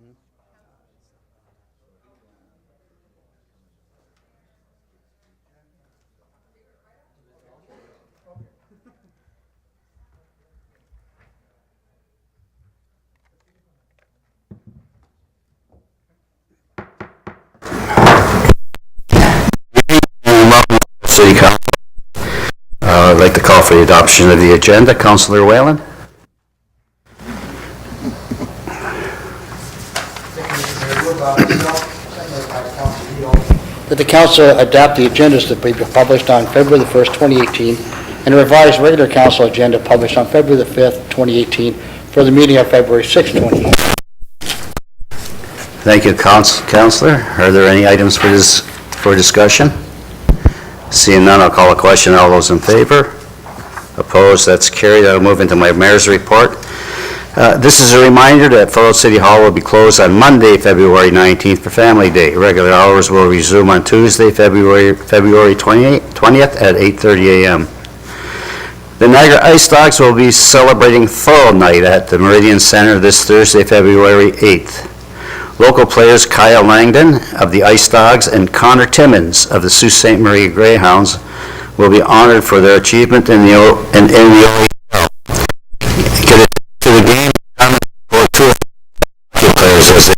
City Council. I'd like to call for the adoption of the agenda. Councillor Whalen? That the council adopt the agendas that be published on February the 1st, 2018, and a revised regular council agenda published on February the 5th, 2018, for the meeting of February 6th, 2018. Thank you, Councillor. Are there any items for discussion? Seeing none, I'll call a question. All those in favor? Opposed? That's carried. I'll move into my mayor's report. This is a reminder that Thorold City Hall will be closed on Monday, February 19th for Family Day. Regular hours will resume on Tuesday, February 20th at 8:30 a.m. The Niagara Ice Dogs will be celebrating Thorold Night at the Meridian Center this Thursday, February 8th. Local players Kyle Langdon of the Ice Dogs and Connor Timmons of the Sault Ste. Marie Greyhounds will be honored for their achievement in the OEL. Get it to the game for two players as they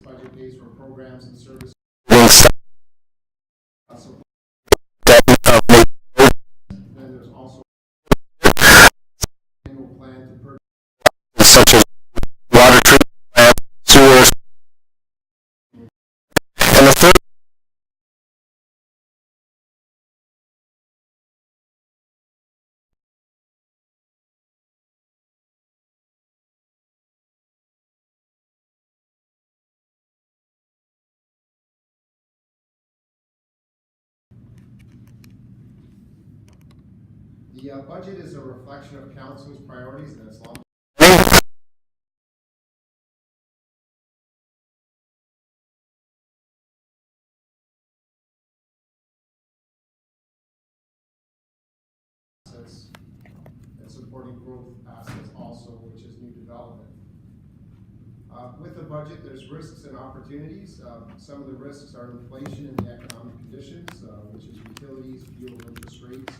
budget pays for programs and services. And there's also annual plan to purchase such as water treatment plant, sewers, and the third the budget is a reflection of council's priorities and its long. Assets and supporting growth assets also, which is new development. With the budget, there's risks and opportunities. Some of the risks are inflation and the economic conditions, which is utilities, fuel, interest rates.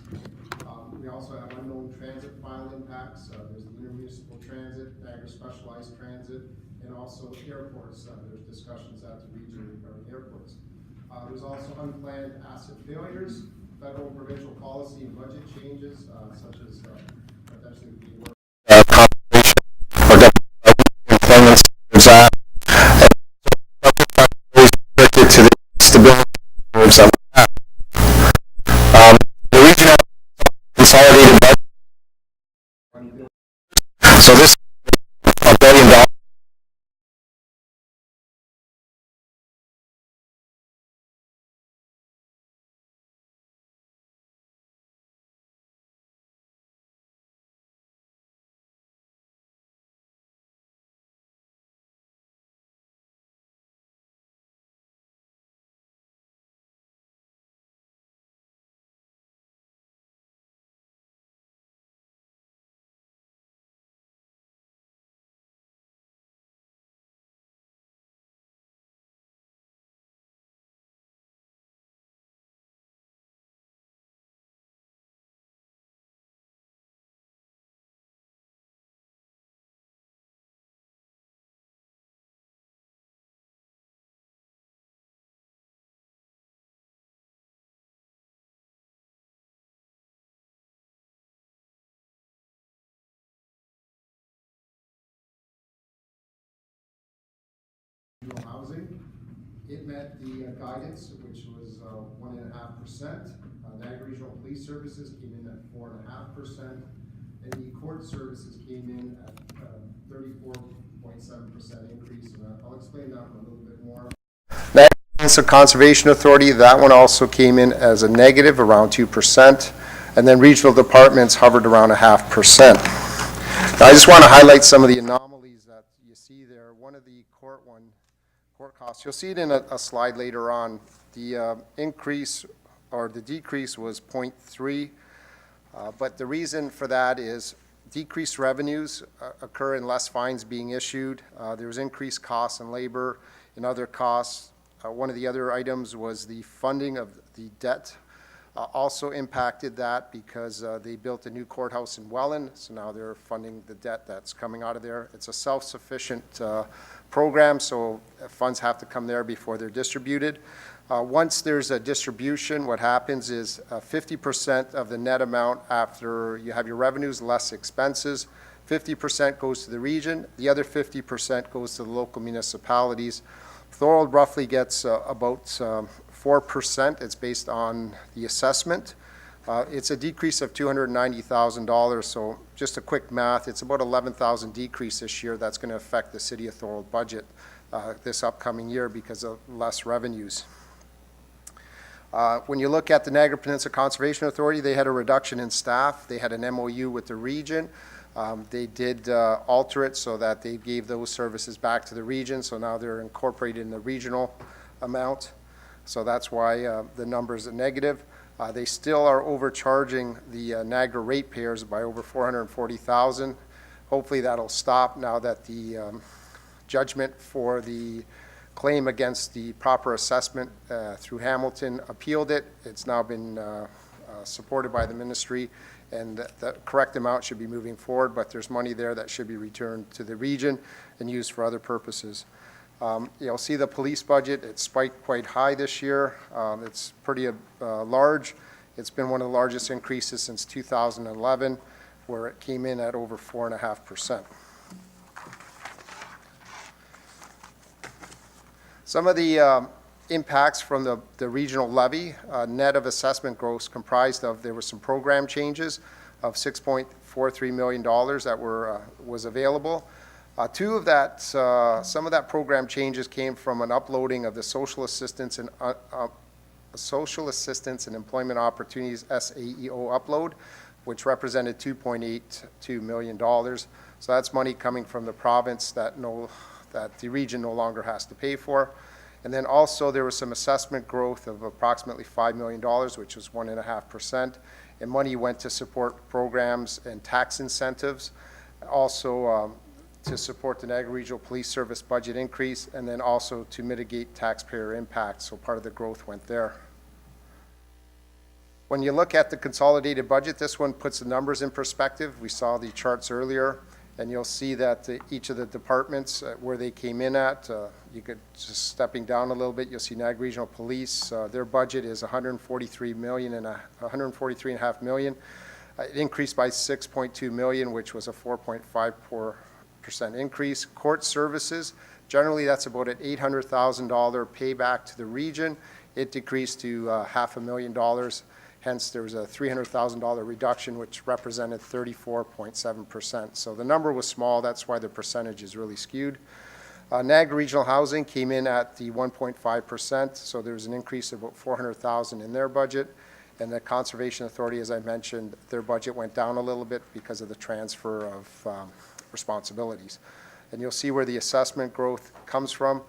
We also have unknown transit file impacts. There's the intermunicipal transit, Niagara specialized transit, and also airports. There's discussions at the region regarding airports. There's also unplanned asset failures, federal and provincial policy and budget changes, such as potentially being worked. To the stability of some the regional consolidated budget. So this $1 billion. Housing. It met the guidance, which was 1.5%. Niagara Regional Police Services came in at 4.5%, and the court services came in at 34.7% increase. And I'll explain that one a little bit more. Niagara Conservation Authority, that one also came in as a negative, around 2%, and then regional departments hovered around 0.5%. Now, I just want to highlight some of the anomalies that you see there. One of the court costs, you'll see it in a slide later on. The increase or the decrease was 0.3, but the reason for that is decreased revenues occur in less fines being issued. There's increased costs in labor and other costs. One of the other items was the funding of the debt also impacted that because they built a new courthouse in Welland, so now they're funding the debt that's coming out of there. It's a self-sufficient program, so funds have to come there before they're distributed. Once there's a distribution, what happens is 50% of the net amount after you have your revenues less expenses, 50% goes to the region, the other 50% goes to the local municipalities. Thorold roughly gets about 4%. It's based on the assessment. It's a decrease of $290,000, so just a quick math, it's about $11,000 decrease this year. That's going to affect the City of Thorold budget this upcoming year because of less revenues. When you look at the Niagara Peninsula Conservation Authority, they had a reduction in staff. They had an MOU with the region. They did alter it so that they gave those services back to the region, so now they're incorporated in the regional amount. So that's why the numbers are negative. They still are overcharging the Niagara ratepayers by over $440,000. Hopefully that'll stop now that the judgment for the claim against the proper assessment through Hamilton appealed it. It's now been supported by the ministry, and the correct amount should be moving forward, but there's money there that should be returned to the region and used for other purposes. You'll see the police budget, it spiked quite high this year. It's pretty large. It's been one of the largest increases since 2011, where it came in at over 4.5%. Some of the impacts from the regional levy, net of assessment gross comprised of, there were some program changes of $6.43 million that was available. Some of that program changes came from an uploading of the Social Assistance and Employment Opportunities SAEO upload, which represented $2.82 million. So that's money coming from the province that the region no longer has to pay for. And then also there was some assessment growth of approximately $5 million, which was 1.5%, and money went to support programs and tax incentives, also to support the Niagara Regional Police Service budget increase, and then also to mitigate taxpayer impact, so part of the growth went there. When you look at the consolidated budget, this one puts the numbers in perspective. We saw the charts earlier, and you'll see that each of the departments, where they came in at, you could, just stepping down a little bit, you'll see Niagara Regional Police, their budget is $143.5 million. It increased by $6.2 million, which was a 4.54% increase. Court services, generally that's about an $800,000 payback to the region. It decreased to $500,000. Hence, there was a $300,000 reduction, which represented 34.7%. So the number was small. That's why the percentage is really skewed. Niagara Regional Housing came in at the 1.5%. So there was an increase of about $400,000 in their budget. And the Conservation Authority, as I mentioned, their budget went down a little bit because of the transfer of responsibilities. And you'll see where the assessment growth comes from.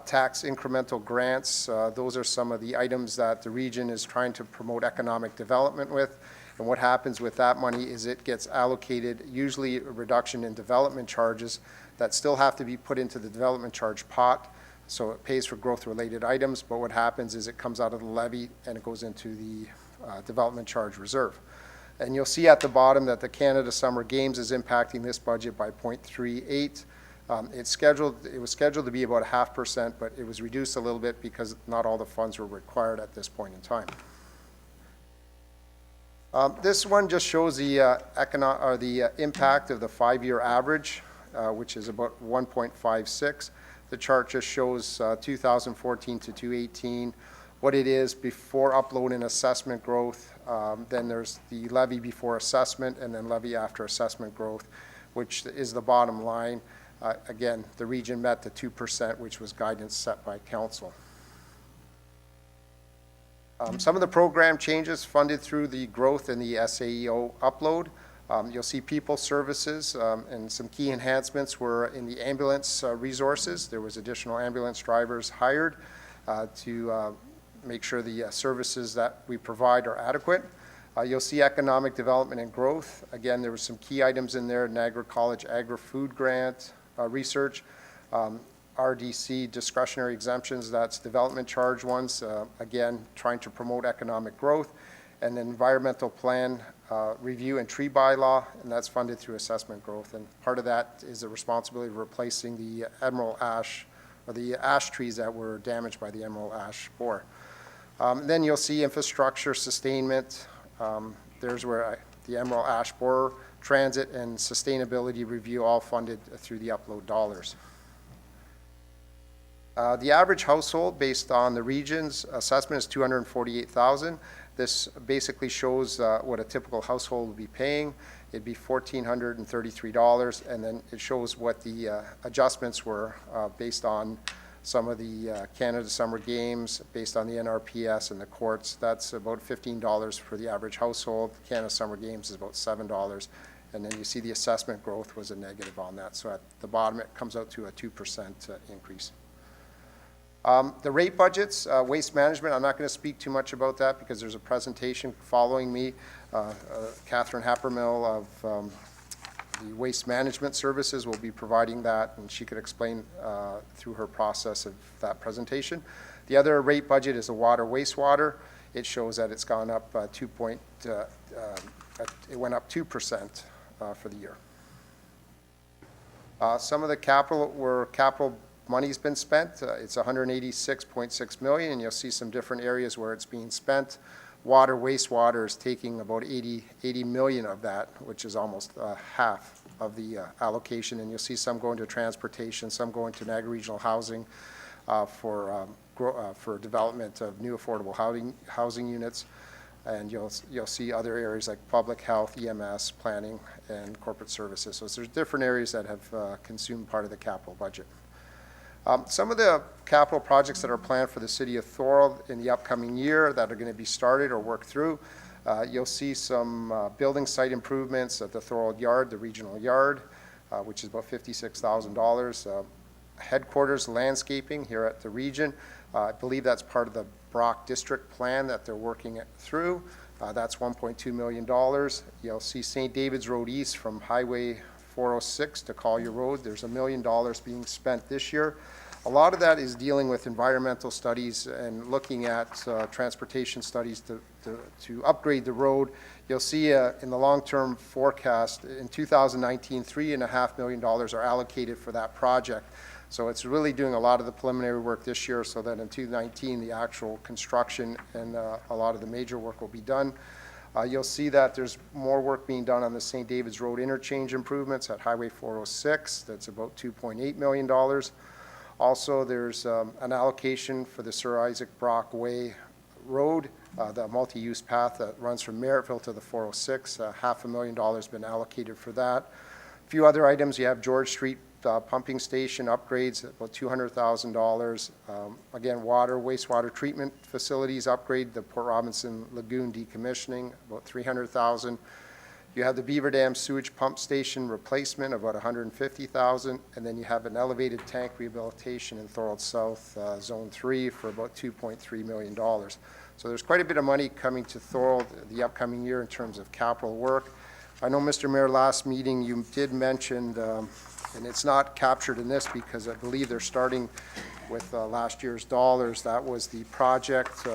Tax incremental grants, those are some of the items that the region is trying to promote economic development with. And what happens with that money is it gets allocated, usually a reduction in development charges that still have to be put into the development charge pot. So it pays for growth-related items, but what happens is it comes out of the levy and it goes into the development charge reserve. And you'll see at the bottom that the Canada Summer Games is impacting this budget by 0.38. It was scheduled to be about 0.5%, but it was reduced a little bit because not all the funds were required at this point in time. This one just shows the impact of the 5-year average, which is about 1.56. The chart just shows 2014 to 2018, what it is before upload and assessment growth. Then there's the levy before assessment and then levy after assessment growth, which is the bottom line. Again, the region met the 2%, which was guidance set by council. Some of the program changes funded through the growth in the SAEO upload. You'll see people services and some key enhancements were in the ambulance resources. There was additional ambulance drivers hired to make sure the services that we provide are adequate. You'll see economic development and growth. Again, there were some key items in there: Niagara College Agri-Food Grant research, RDC discretionary exemptions, that's development charge ones, again, trying to promote economic growth, and then environmental plan review and tree bylaw, and that's funded through assessment growth. And part of that is the responsibility of replacing the emerald ash, or the ash trees that were damaged by the emerald ash borer. Then you'll see infrastructure sustainment. There's where the emerald ash borer, transit, and sustainability review all funded through the upload dollars. The average household based on the region's assessment is $248,000. This basically shows what a typical household would be paying. It'd be $1,433, and then it shows what the adjustments were based on some of the Canada Summer Games, based on the NRPS and the courts. That's about $15 for the average household. Canada Summer Games is about $7. And then you see the assessment growth was a negative on that. So at the bottom, it comes out to a 2% increase. The rate budgets, waste management, I'm not going to speak too much about that because there's a presentation following me. Catherine Happermill of the Waste Management Services will be providing that, and she could explain through her process of that presentation. The other rate budget is the water wastewater. It shows that it's gone up it went up 2% for the year. Some of the capital money's been spent. It's $186.6 million, and you'll see some different areas where it's being spent. Water, wastewater is taking about 80 million of that, which is almost half of the allocation, and you'll see some going to transportation, some going to Niagara Regional Housing for development of new affordable housing units, and you'll see other areas like public health, EMS, planning, and corporate services. So there's different areas that have consumed part of the capital budget. Some of the capital projects that are planned for the city of Thorold in the upcoming year that are going to be started or worked through, you'll see some building site improvements at the Thorold Yard, the regional yard, which is about $56,000. Headquarters landscaping here at the region, I believe that's part of the Brock District Plan that they're working it through. That's $1.2 million. You'll see St. David's Road East from Highway 406 to Collier Road. There's $1 million being spent this year. A lot of that is dealing with environmental studies and looking at transportation studies to upgrade the road. You'll see in the long-term forecast in 2019, $3.5 million are allocated for that project. So it's really doing a lot of the preliminary work this year so that in 2019 the actual construction and a lot of the major work will be done. You'll see that there's more work being done on the St. David's Road interchange improvements at Highway 406. That's about $2.8 million. Also, there's an allocation for the Sir Isaac Brock Way Road, the multi-use path that runs from Merrittville to the 406. $500,000 has been allocated for that. A few other items, you have George Street pumping station upgrades, about $200,000. Again, water, wastewater treatment facilities upgrade, the Port Robinson Lagoon decommissioning, about $300,000. You have the Beaver Dam sewage pump station replacement, about $150,000, and then you have an elevated tank rehabilitation in Thorold South, Zone 3, for about $2.3 million. So there's quite a bit of money coming to Thorold the upcoming year in terms of capital work. I know, Mr. Mayor, last meeting you did mention, and it's not captured in this because I believe they're starting with last year's dollars. That was the project,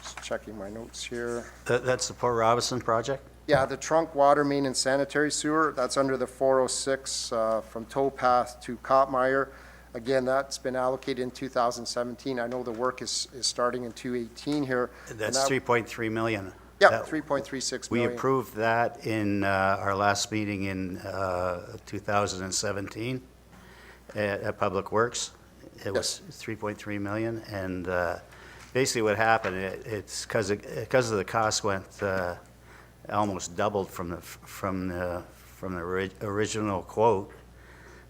just checking my notes here. That's the Port Robinson project? Yeah, the trunk water main and sanitary sewer, that's under the 406 from Towpath to Kottmeyer. Again, that's been allocated in 2017. I know the work is starting in 2018 here. That's $3.3 million. Yeah, $3.36 We million. approved that in our last meeting in 2017. at Public Works. It was 3.3 million, and basically what happened, it's because of the cost went almost doubled from the original quote.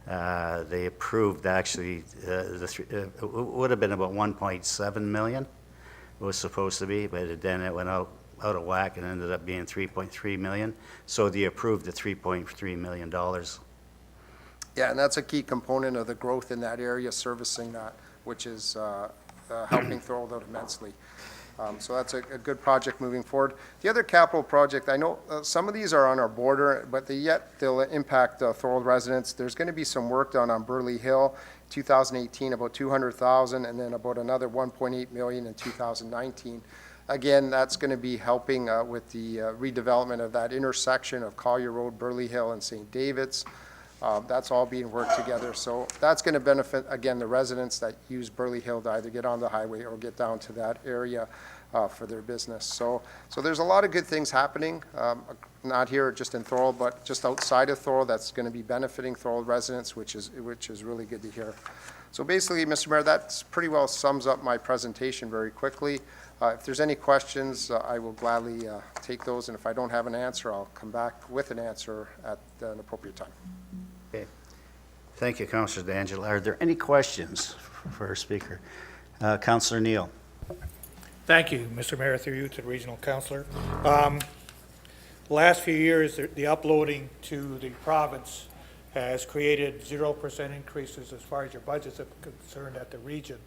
They approved actually, it would have been about 1.7 million, it was supposed to be, but then it went out of whack and ended up being 3.3 million. So they approved the $3.3 million. Yeah, and that's a key component of the growth in that area, servicing that, which is helping Thorold out immensely. So that's a good project moving forward. The other capital project, I know some of these are on our border, but they'll impact Thorold residents. There's going to be some work done on Burley Hill, 2018, about 200,000, and then about another 1.8 million in 2019. Again, that's going to be helping with the redevelopment of that intersection of Collier Road, Burley Hill, and St. David's. That's all being worked together. So that's going to benefit, again, the residents that use Burley Hill to either get on the highway or get down to that area for their business. So there's a lot of good things happening, not here just in Thorold, but just outside of Thorold that's going to be benefiting Thorold residents, which is really good to hear. So basically, Mr. Mayor, that pretty well sums up my presentation very quickly. If there's any questions, I will gladly take those, and if I don't have an answer, I'll come back with an answer at an appropriate time. Okay. Thank you, Councillor D'Angelo. Are there any questions for our speaker? Councillor Neal. Thank you, Mr. Mayor, through you to the regional councillor. Last few years, the uploading to the province has created 0% increases as far as your budgets are concerned at the region.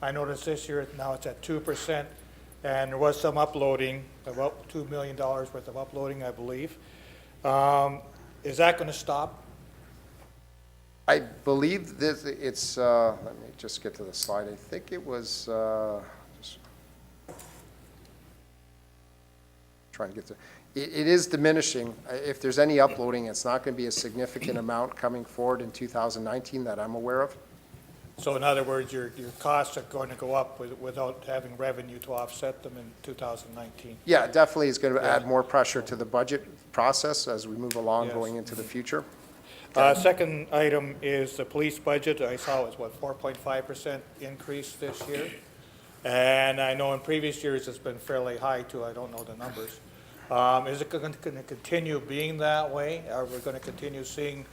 I noticed this year now it's at 2%, and there was some uploading, about $2 million worth of uploading, I believe. Is that going to stop? I believe that it's, let me just get to the slide. I think it was, just trying to get to, it is diminishing. If there's any uploading, it's not going to be a significant amount coming forward in 2019 that I'm aware of. So in other words, your costs are going to go up without having revenue to offset them in 2019? Yeah, definitely is going to add more pressure to the budget process as we move along Yes. going into the future. Second item is the police budget. I saw it was, 4.5% increase this year? And I know in previous years it's been fairly high too. I don't know the numbers. Is it going to continue being that way? Are we going to continue seeing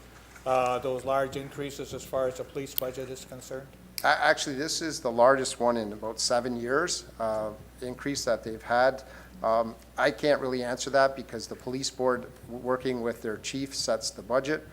those large increases as far as the police budget is concerned? Actually, this is the largest one in about 7 years, increase that they've had. I can't really answer that because the police board, working with their chief, sets the budget.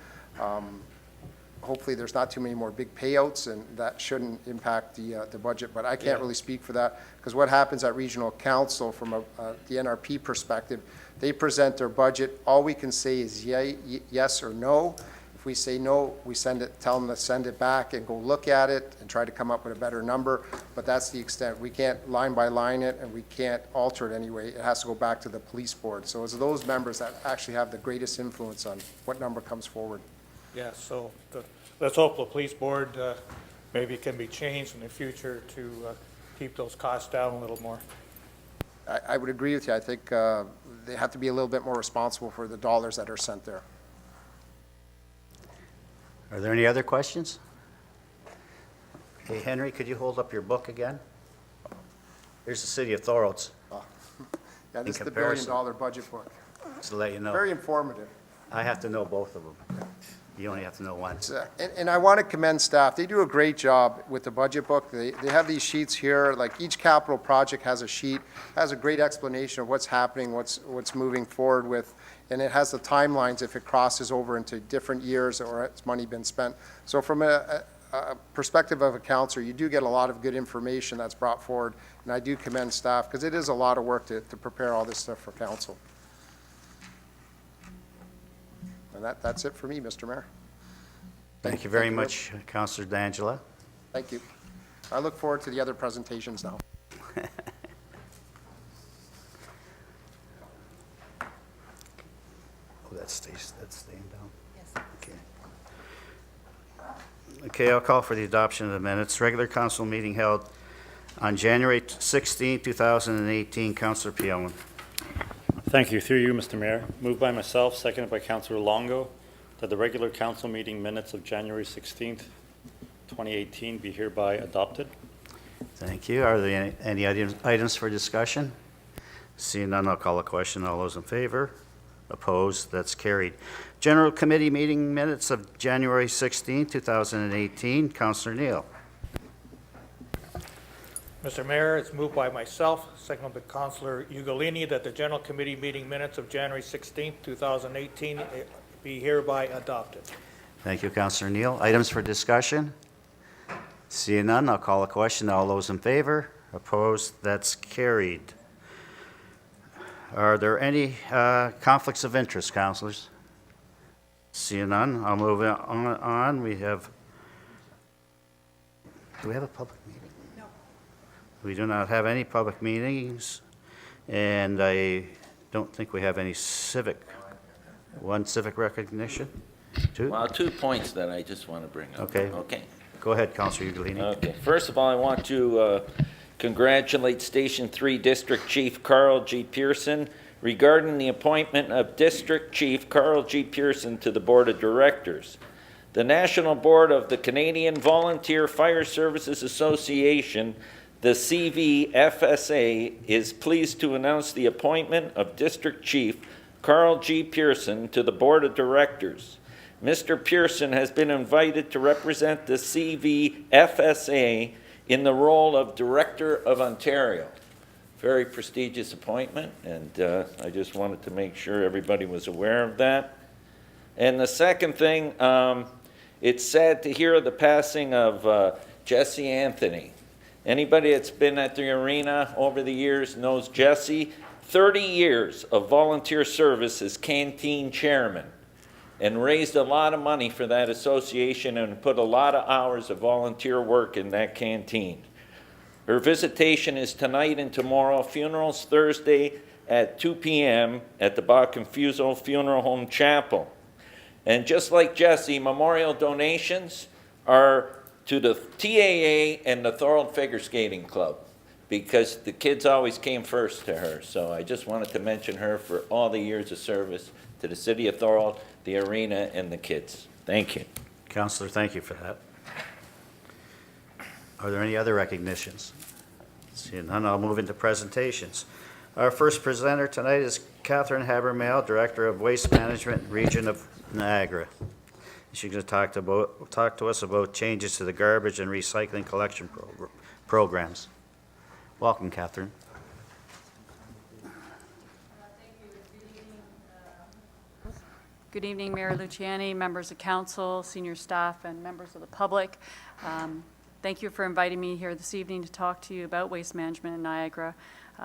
Hopefully, there's not too many more big payouts, and that shouldn't impact the budget, but I can't really speak for that, because what happens at regional council from the NRP perspective, they present their budget. All we can say is yes or no. If we say no, we tell them to send it back and go look at it and try to come up with a better number, but that's the extent. We can't line by line it, and we can't alter it anyway. It has to go back to the police board. So it's those members that actually have the greatest influence on what number comes forward. Yes, so let's hope the police board maybe can be changed in the future to keep those costs down a little more. I would agree with you. I think they have to be a little bit more responsible for the dollars that are sent there. Are there any other questions? Hey, Henry, could you hold up your book again? Here's the city of Thorold's, Yeah, this is the comparison. billion-dollar budget book. just to let you know. Very informative. I have to know both of them. You only have to know one. And I want to commend staff. They do a great job with the budget book. They have these sheets here, like each capital project has a sheet, has a great explanation of what's happening, what's moving forward with, and it has the timelines if it crosses over into different years or it's money been spent. So from a perspective of a counselor, you do get a lot of good information that's brought forward, and I do commend staff because it is a lot of work to prepare all this stuff for council. And that's it for me, Mr. Mayor. Thank you very much, Councillor D'Angelo. Thank you. I look forward to the other presentations now. Oh, that's staying down? Yes. Okay. Okay, I'll call for the adoption of the minutes. Regular council meeting held on January 16, 2018. Councillor Piellman. Thank you. Through you, Mr. Mayor. Moved by myself, seconded by Councillor Longo, that the regular council meeting minutes of January 16th, 2018 be hereby adopted. Thank you. Are there any items for discussion? Seeing none, I'll call a question. All those in favor? Opposed? That's carried. General Committee meeting minutes of January 16, 2018. Councillor Neal. Mr. Mayor, it's moved by myself, seconded by Councillor Ugolini, that the General Committee meeting minutes of January 16, 2018 be hereby adopted. Thank you, Councillor Neal. Items for discussion? Seeing none, I'll call a question. All those in favor? Opposed? That's carried. Are there any conflicts of interest, councillors? Seeing none, I'll move on. We have, do we have a public meeting? No. We do not have any public meetings, and I don't think we have any one civic recognition. Two? Well, 2 points that I just want to bring up. Okay. Okay. Go ahead, Councillor Ugolini. Okay. First of all, I want to congratulate Station 3 District Chief Carl G. Pearson regarding the appointment of District Chief Carl G. Pearson to the Board of Directors. The National Board of the Canadian Volunteer Fire Services Association, the CVFSA, is pleased to announce the appointment of District Chief Carl G. Pearson to the Board of Directors. Mr. Pearson has been invited to represent the CVFSA in the role of Director of Ontario. Very prestigious appointment, and I just wanted to make sure everybody was aware of that. And the second thing, it's sad to hear of the passing of Jesse Anthony. Anybody that's been at the arena over the years knows Jesse. 30 years of volunteer service as canteen chairman, and raised a lot of money for that association and put a lot of hours of volunteer work in that canteen. Her visitation is tonight and tomorrow. Funeral's Thursday at 2 p.m. at the Bacconfuso Funeral Home Chapel. And just like Jesse, memorial donations are to the TAA and the Thorold Figure Skating Club, because the kids always came first to her. So I just wanted to mention her for all the years of service to the city of Thorold, the arena, and the kids. Thank you. Councillor, thank you for that. Are there any other recognitions? Seeing none, I'll move into presentations. Our first presenter tonight is Catherine Habermale, Director of Waste Management, Region of Niagara. She's going to talk to us about changes to the garbage and recycling collection programs. Welcome, Catherine. Good evening, Mayor Luciani, members of council, senior staff, and members of the public. Thank you for inviting me here this evening to talk to you about waste management in Niagara.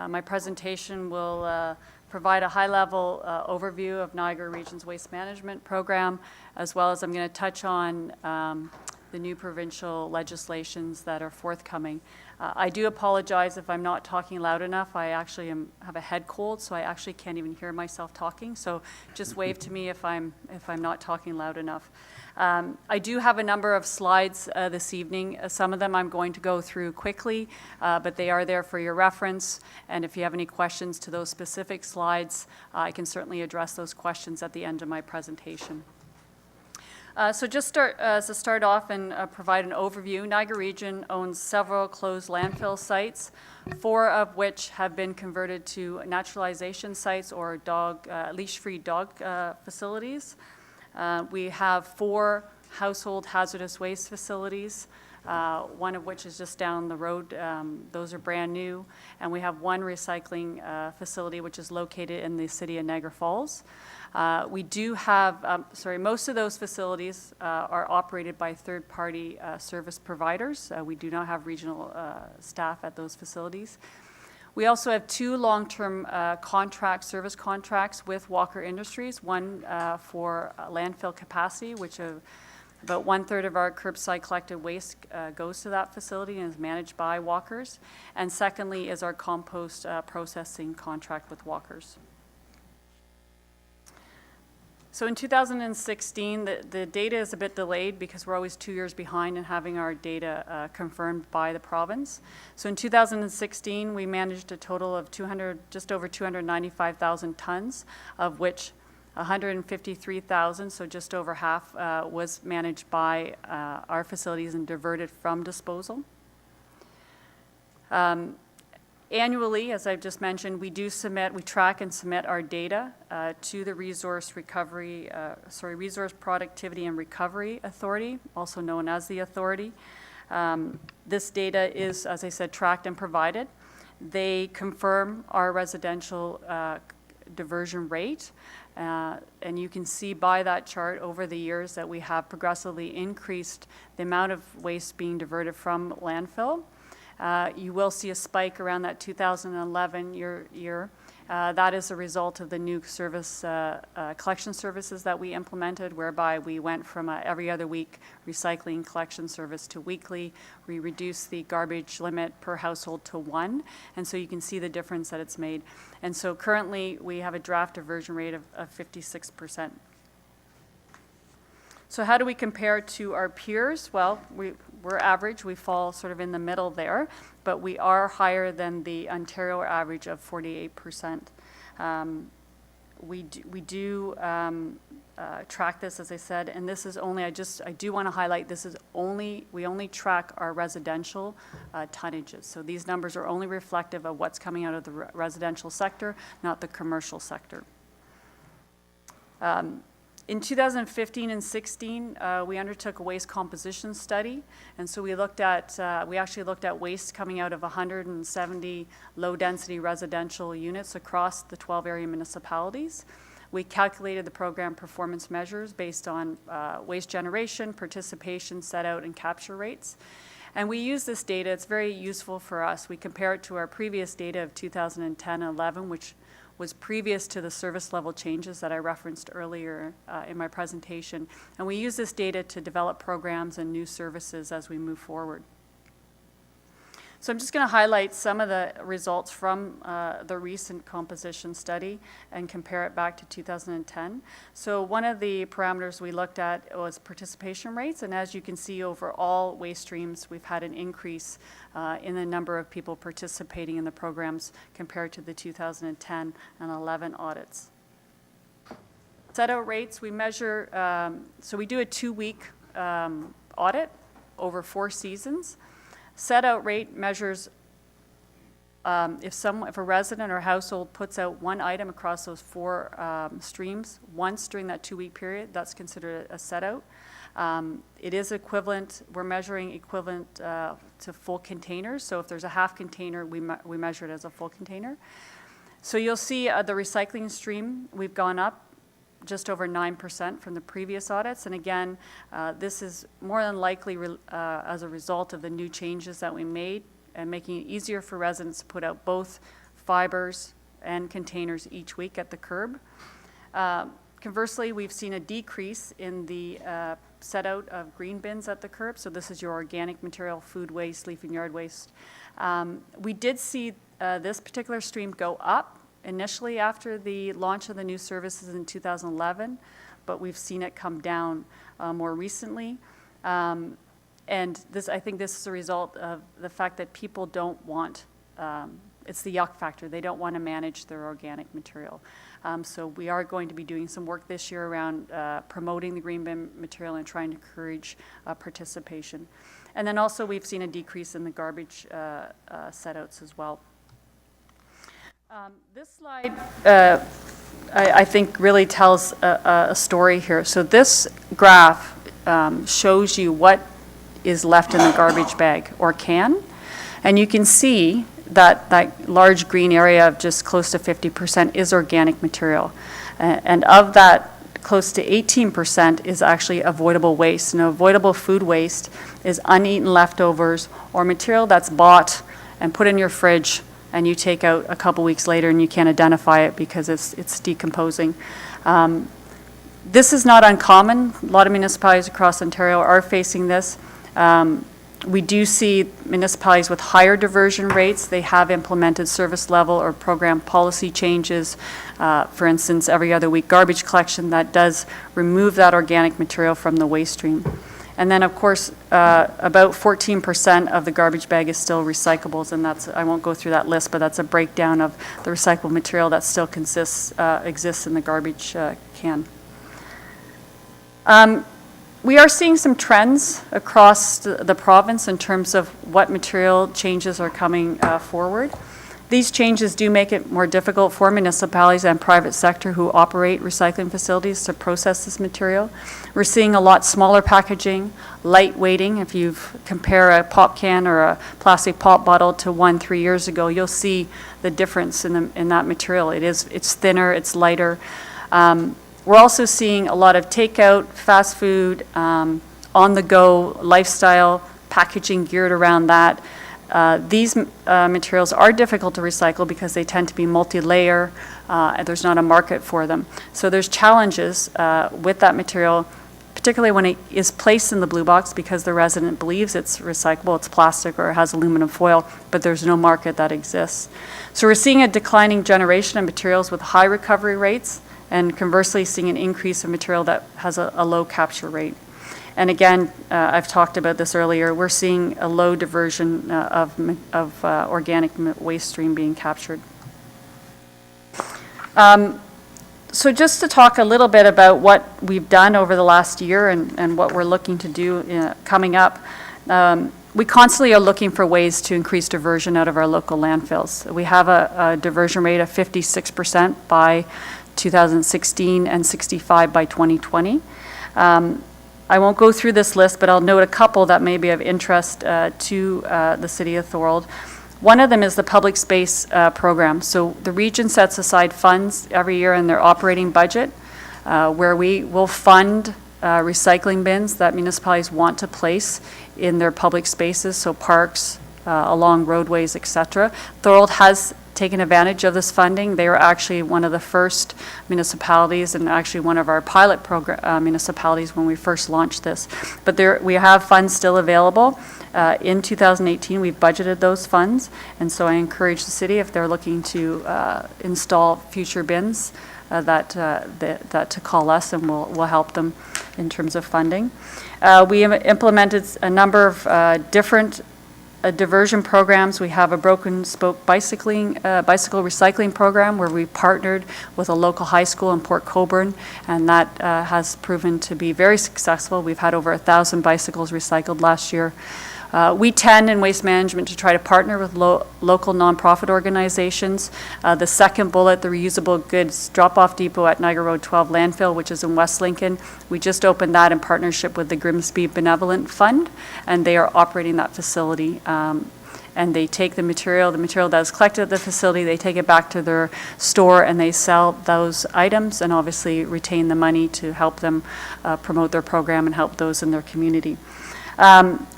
My presentation will provide a high-level overview of Niagara Region's waste management program, as well as I'm going to touch on the new provincial legislations that are forthcoming. I do apologize if I'm not talking loud enough. I actually have a head cold, so I actually can't even hear myself talking. So just wave to me if I'm not talking loud enough. I do have a number of slides this evening. Some of them I'm going to go through quickly, but they are there for your reference. And if you have any questions to those specific slides, I can certainly address those questions at the end of my presentation. So just to start off and provide an overview, Niagara Region owns several closed landfill sites, 4 of which have been converted to naturalization sites or leash-free dog facilities. We have 4 household hazardous waste facilities, one of which is just down the road. Those are brand new. And we have 1 recycling facility, which is located in the city of Niagara Falls. We do have, most of those facilities are operated by third-party service providers. We do not have regional staff at those facilities. We also have 2 long-term service contracts with Walker Industries, one for landfill capacity, which about 1/3 of our curbside collected waste goes to that facility and is managed by Walkers. And secondly is our compost processing contract with Walkers. So in 2016, the data is a bit delayed because we're always 2 years behind in having our data confirmed by the province. So in 2016, we managed a total of just over 295,000 tons, of which 153,000, so just over half, was managed by our facilities and diverted from disposal. Annually, as I've just mentioned, we track and submit our data to the Resource Productivity and Recovery Authority, also known as the Authority. This data is, as I said, tracked and provided. They confirm our residential diversion rate, and you can see by that chart over the years that we have progressively increased the amount of waste being diverted from landfill. You will see a spike around that 2011 year. That is a result of the new collection services that we implemented, whereby we went from every other week recycling collection service to weekly. We reduced the garbage limit per household to 1, and so you can see the difference that it's made. And so currently, we have a draft diversion rate of 56%. So how do we compare to our peers? Well, we're average. We fall sort of in the middle there, but we are higher than the Ontario average of 48%. We do track this, as I said, and this is only, I do want to highlight, we only track our residential tonnages. So these numbers are only reflective of what's coming out of the residential sector, not the commercial sector. In 2015 and 16, we undertook a waste composition study, and so we actually looked at waste coming out of 170 low-density residential units across the 12 area municipalities. We calculated the program performance measures based on waste generation, participation, set-out, and capture rates. And we use this data. It's very useful for us. We compare it to our previous data of 2010 and 11, which was previous to the service level changes that I referenced earlier in my presentation. And we use this data to develop programs and new services as we move forward. So I'm just going to highlight some of the results from the recent composition study and compare it back to 2010. So one of the parameters we looked at was participation rates, and as you can see over all waste streams, we've had an increase in the number of people participating in the programs compared to the 2010 and 11 audits. Set-out rates, we measure, so we do a 2-week audit over 4 seasons. Set-out rate measures if a resident or household puts out one item across those 4 streams once during that 2-week period, that's considered a set-out. It is equivalent, we're measuring equivalent to full containers. So if there's a half container, we measure it as a full container. So you'll see the recycling stream, we've gone up just over 9% from the previous audits. And again, this is more than likely as a result of the new changes that we made and making it easier for residents to put out both fibers and containers each week at the curb. Conversely, we've seen a decrease in the set out of green bins at the curb. So this is your organic material, food waste, leaf and yard waste. We did see this particular stream go up initially after the launch of the new services in 2011, but we've seen it come down more recently. And I think this is a result of the fact that people don't want, it's the yuck factor, they don't want to manage their organic material. So we are going to be doing some work this year around promoting the green bin material and trying to encourage participation. And then also we've seen a decrease in the garbage set-outs as well. This slide, I think, really tells a story here. So this graph shows you what is left in the garbage bag or can. And you can see that that large green area of just close to 50% is organic material. And of that, close to 18% is actually avoidable waste. And avoidable food waste is uneaten leftovers or material that's bought and put in your fridge and you take out a couple weeks later and you can't identify it because it's decomposing. This is not uncommon. A lot of municipalities across Ontario are facing this. We do see municipalities with higher diversion rates. They have implemented service level or program policy changes. For instance, every other week garbage collection that does remove that organic material from the waste stream. And then, of course, about 14% of the garbage bag is still recyclables, and that's, I won't go through that list, but that's a breakdown of the recycled material that still exists in the garbage can. We are seeing some trends across the province in terms of what material changes are coming forward. These changes do make it more difficult for municipalities and private sector who operate recycling facilities to process this material. We're seeing a lot smaller packaging, light weighting. If you compare a pop can or a plastic pop bottle to one 3 years ago, you'll see the difference in that material. It's thinner, it's lighter. We're also seeing a lot of takeout, fast food, on-the-go lifestyle packaging geared around that. These materials are difficult to recycle because they tend to be multi-layer, and there's not a market for them. So there's challenges with that material, particularly when it is placed in the blue box because the resident believes it's recyclable, it's plastic, or it has aluminum foil, but there's no market that exists. So we're seeing a declining generation of materials with high recovery rates, and conversely seeing an increase of material that has a low capture rate. And again, I've talked about this earlier, we're seeing a low diversion of organic waste stream being captured. So just to talk a little bit about what we've done over the last year and what we're looking to do coming up, we constantly are looking for ways to increase diversion out of our local landfills. We have a diversion rate of 56% by 2016 and 65 by 2020. I won't go through this list, but I'll note a couple that may be of interest to the City of Thorold. One of them is the public space program. So the region sets aside funds every year in their operating budget where we will fund recycling bins that municipalities want to place in their public spaces, so parks, along roadways, etc. Thorold has taken advantage of this funding. They were actually one of the first municipalities and actually one of our pilot program municipalities when we first launched this. But we have funds still available. In 2018, we've budgeted those funds, and so I encourage the city, if they're looking to install future bins, that to call us, and we'll help them in terms of funding. We have implemented a number of different diversion programs. We have a broken spoke bicycle recycling program where we partnered with a local high school in Port Colborne, and that has proven to be very successful. We've had over 1,000 bicycles recycled last year. We tend in waste management to try to partner with local nonprofit organizations. The second bullet, the reusable goods drop-off depot at Niagara Road 12 landfill, which is in West Lincoln. We just opened that in partnership with the Grimsby Benevolent Fund, and they are operating that facility. And they take the material that is collected at the facility, they take it back to their store and they sell those items and obviously retain the money to help them promote their program and help those in their community.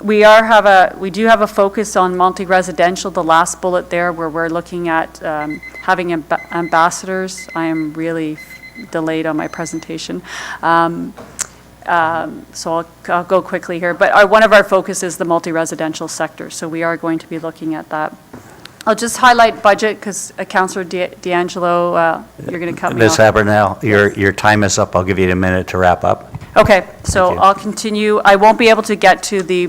We do have a focus on multi-residential, the last bullet there, where we're looking at having ambassadors. I am really delayed on my presentation. So I'll go quickly here. But one of our focus is the multi-residential sector, so we are going to be looking at that. I'll just highlight budget because Councillor D'Angelo, you're going to cut me Ms. off. Habernell, your time is up. I'll give you a minute to wrap up. Okay, so Thank you. I'll continue. I won't be able to get to the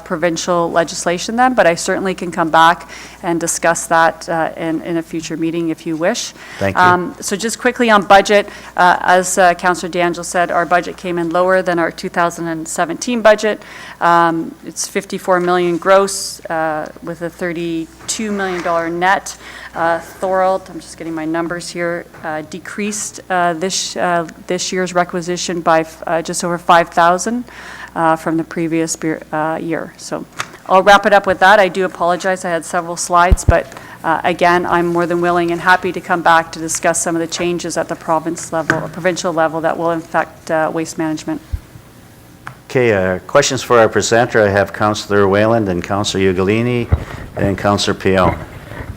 provincial legislation then, but I certainly can come back and discuss that in a future meeting if you wish. Thank you. So just quickly on budget, as Councillor D'Angelo said, our budget came in lower than our 2017 budget. It's 54 million gross with a $32 million net. Thorold, I'm just getting my numbers here, decreased this year's requisition by just over 5,000 from the previous year. So I'll wrap it up with that. I do apologize. I had several slides, but again, I'm more than willing and happy to come back to discuss some of the changes at the provincial level that will affect waste management. Okay, questions for our presenter. I have Councillor Wayland and Councillor Ugolini and Councillor Pio.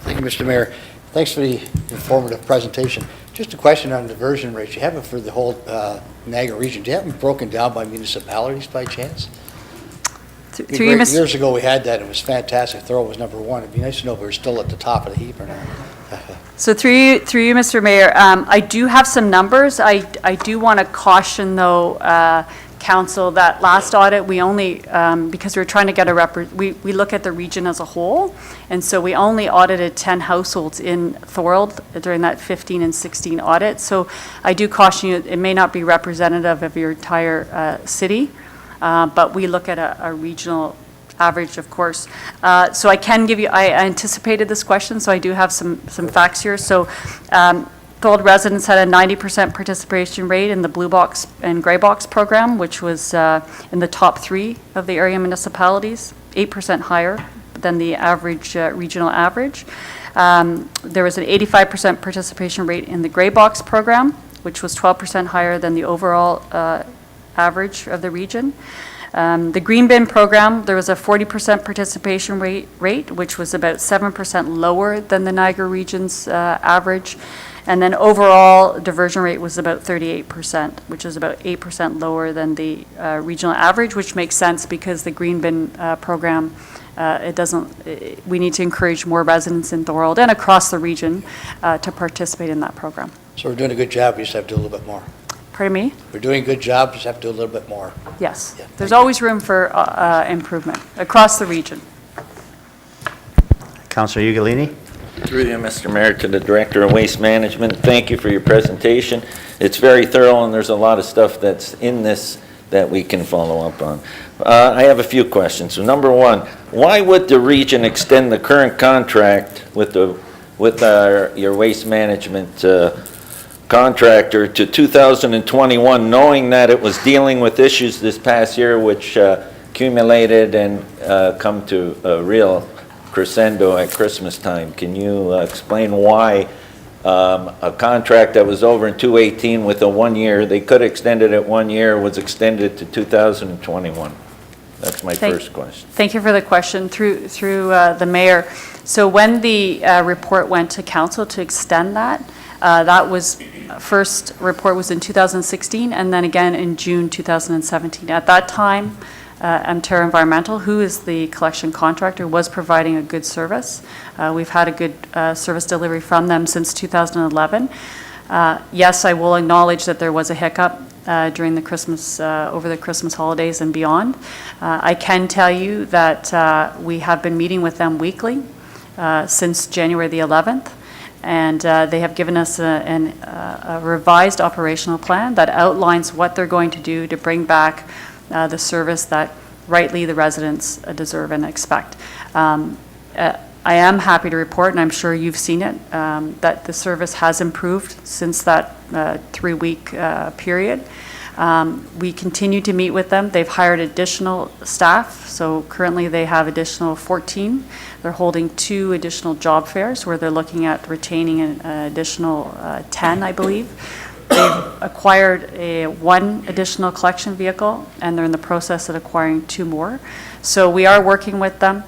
Thank you, Mr. Mayor. Thanks for the informative presentation. Just a question on diversion rates. You have it for the whole Niagara region. Do you have them broken down by municipalities by chance? Years ago we had that. It was fantastic. Thorold was number one. It'd be nice to know if we're still at the top of the heap or not. So through you, Mr. Mayor, I do have some numbers. I do want to caution, though, council, that last audit, we only, because we were trying to get we look at the region as a whole, and so we only audited 10 households in Thorold during that 15 and 16 audit. So I do caution you, it may not be representative of your entire city, but we look at a regional average, of course. So I can give you, I anticipated this question, so I do have some facts here. So Thorold residents had a 90% participation rate in the Blue Box and Gray Box program, which was in the top 3 of the area municipalities, 8% higher than the average regional average. There was an 85% participation rate in the Gray Box program, which was 12% higher than the overall average of the region. The Green Bin program, there was a 40% participation rate, which was about 7% lower than the Niagara region's average. And then overall diversion rate was about 38%, which is about 8% lower than the regional average, which makes sense because the Green Bin program, we need to encourage more residents in Thorold and across the region to participate in that program. So we're doing a good job, we just have to do a little bit more. Pardon me? We're doing a good job, just have to do a little bit more. Yes. Yeah, There's thank you. always room for improvement across the region. Councillor Ugolini? Through you, Mr. Mayor, to the Director of Waste Management, thank you for your presentation. It's very thorough, and there's a lot of stuff that's in this that we can follow up on. I have a few questions. So number one, why would the region extend the current contract with your waste management contractor to 2021, knowing that it was dealing with issues this past year which accumulated and come to a real crescendo at Christmas time? Can you explain why a contract that was over in 2018 with a 1 year, they could extend it at 1 year, was extended to 2021? That's my first question. Thank you for the question through the mayor. So when the report went to council to extend that, first report was in 2016 and then again in June 2017. At that time, Terra Environmental, who is the collection contractor, was providing a good service. We've had a good service delivery from them since 2011. Yes, I will acknowledge that there was a hiccup during the Christmas, over the Christmas holidays and beyond. I can tell you that we have been meeting with them weekly since January the 11th. And they have given us a revised operational plan that outlines what they're going to do to bring back the service that rightly the residents deserve and expect. I am happy to report, and I'm sure you've seen it, that the service has improved since that 3-week period. We continue to meet with them. They've hired additional staff, so currently they have additional 14. They're holding 2 additional job fairs where they're looking at retaining an additional 10, I believe. They've acquired 1 additional collection vehicle, and they're in the process of acquiring 2 more. So we are working with them.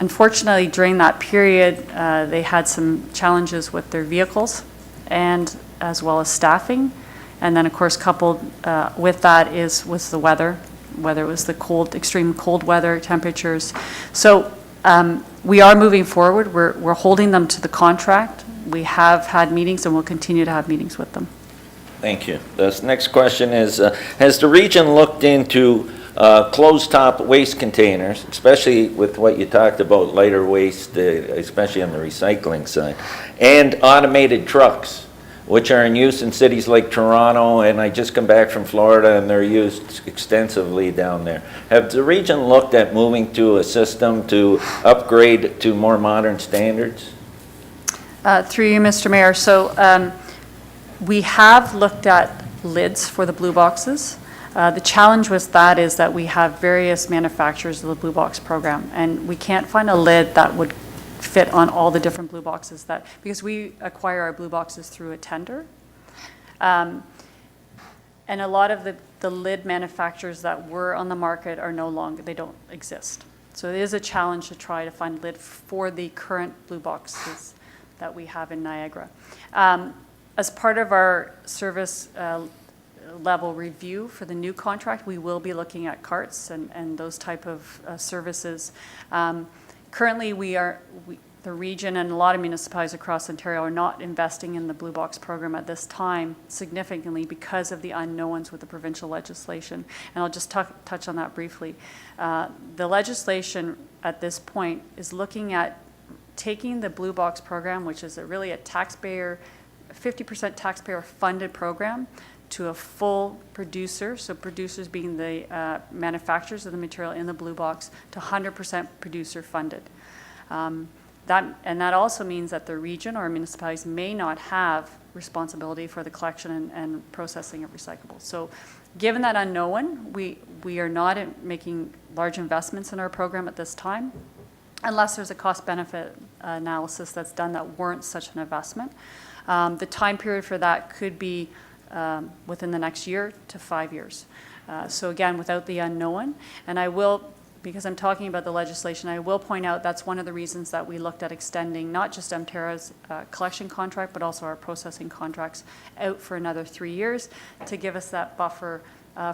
Unfortunately, during that period, they had some challenges with their vehicles and as well as staffing. And then, of course, coupled with that was the weather, whether it was the extreme cold weather, temperatures. So we are moving forward. We're holding them to the contract. We have had meetings and we'll continue to have meetings with them. Thank you. This next question is, has the region looked into closed-top waste containers, especially with what you talked about, lighter waste, especially on the recycling side, and automated trucks, which are in use in cities like Toronto, and I just come back from Florida, and they're used extensively down there. Have the region looked at moving to a system to upgrade to more modern standards? Through you, Mr. Mayor. So we have looked at lids for the blue boxes. The challenge with that is that we have various manufacturers of the blue box program, and we can't find a lid that would fit on all the different blue boxes because we acquire our blue boxes through a tender. And a lot of the lid manufacturers that were on the market are no longer, they don't exist. So it is a challenge to try to find a lid for the current blue boxes that we have in Niagara. As part of our service level review for the new contract, we will be looking at carts and those type of services. Currently, the region and a lot of municipalities across Ontario are not investing in the Blue Box program at this time significantly because of the unknowns with the provincial legislation. And I'll just touch on that briefly. The legislation at this point is looking at taking the Blue Box program, which is really a 50% taxpayer-funded program, to a full producer, so producers being the manufacturers of the material in the Blue Box, to 100% producer-funded. That also means that the region or municipalities may not have responsibility for the collection and processing of recyclables. So given that unknown, we are not making large investments in our program at this time, unless there's a cost-benefit analysis that's done that warrants such an investment. The time period for that could be within the next year to 5 years. So again, without the unknown, and I will, because I'm talking about the legislation, I will point out that's one of the reasons that we looked at extending not just Emterra's collection contract, but also our processing contracts out for another 3 years to give us that buffer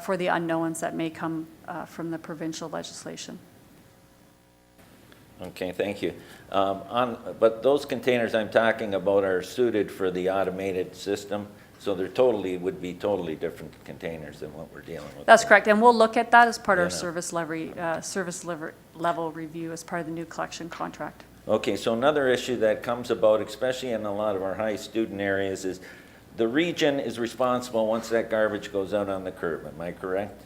for the unknowns that may come from the provincial legislation. Okay, thank you. But those containers I'm talking about are suited for the automated system, so they're would be totally different containers than what we're dealing with. That's there. correct, and we'll look at that as part of our Yeah. service level review as part of the new collection contract. Okay, so another issue that comes about, especially in a lot of our high student areas, is the region is responsible once that garbage goes out on the curb, am I correct?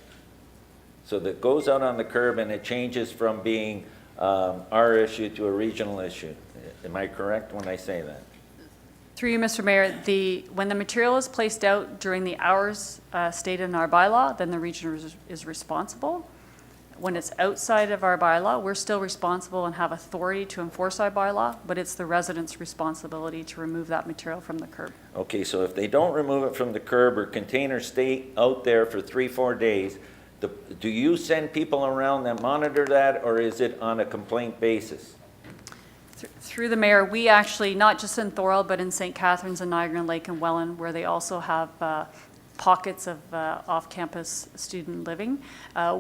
So that goes out on the curb and it changes from being our issue to a regional issue. Am I correct when I say that? Through you, Mr. Mayor, when the material is placed out during the hours stated in our bylaw, then the region is responsible. When it's outside of our bylaw, we're still responsible and have authority to enforce our bylaw, but it's the resident's responsibility to remove that material from the curb. Okay, so if they don't remove it from the curb or containers stay out there for 3-4 days, do you send people around that monitor that, or is it on a complaint basis? Through the mayor, we actually, not just in Thorold, but in St. Catharines and Niagara Lake and Welland, where they also have pockets of off-campus student living,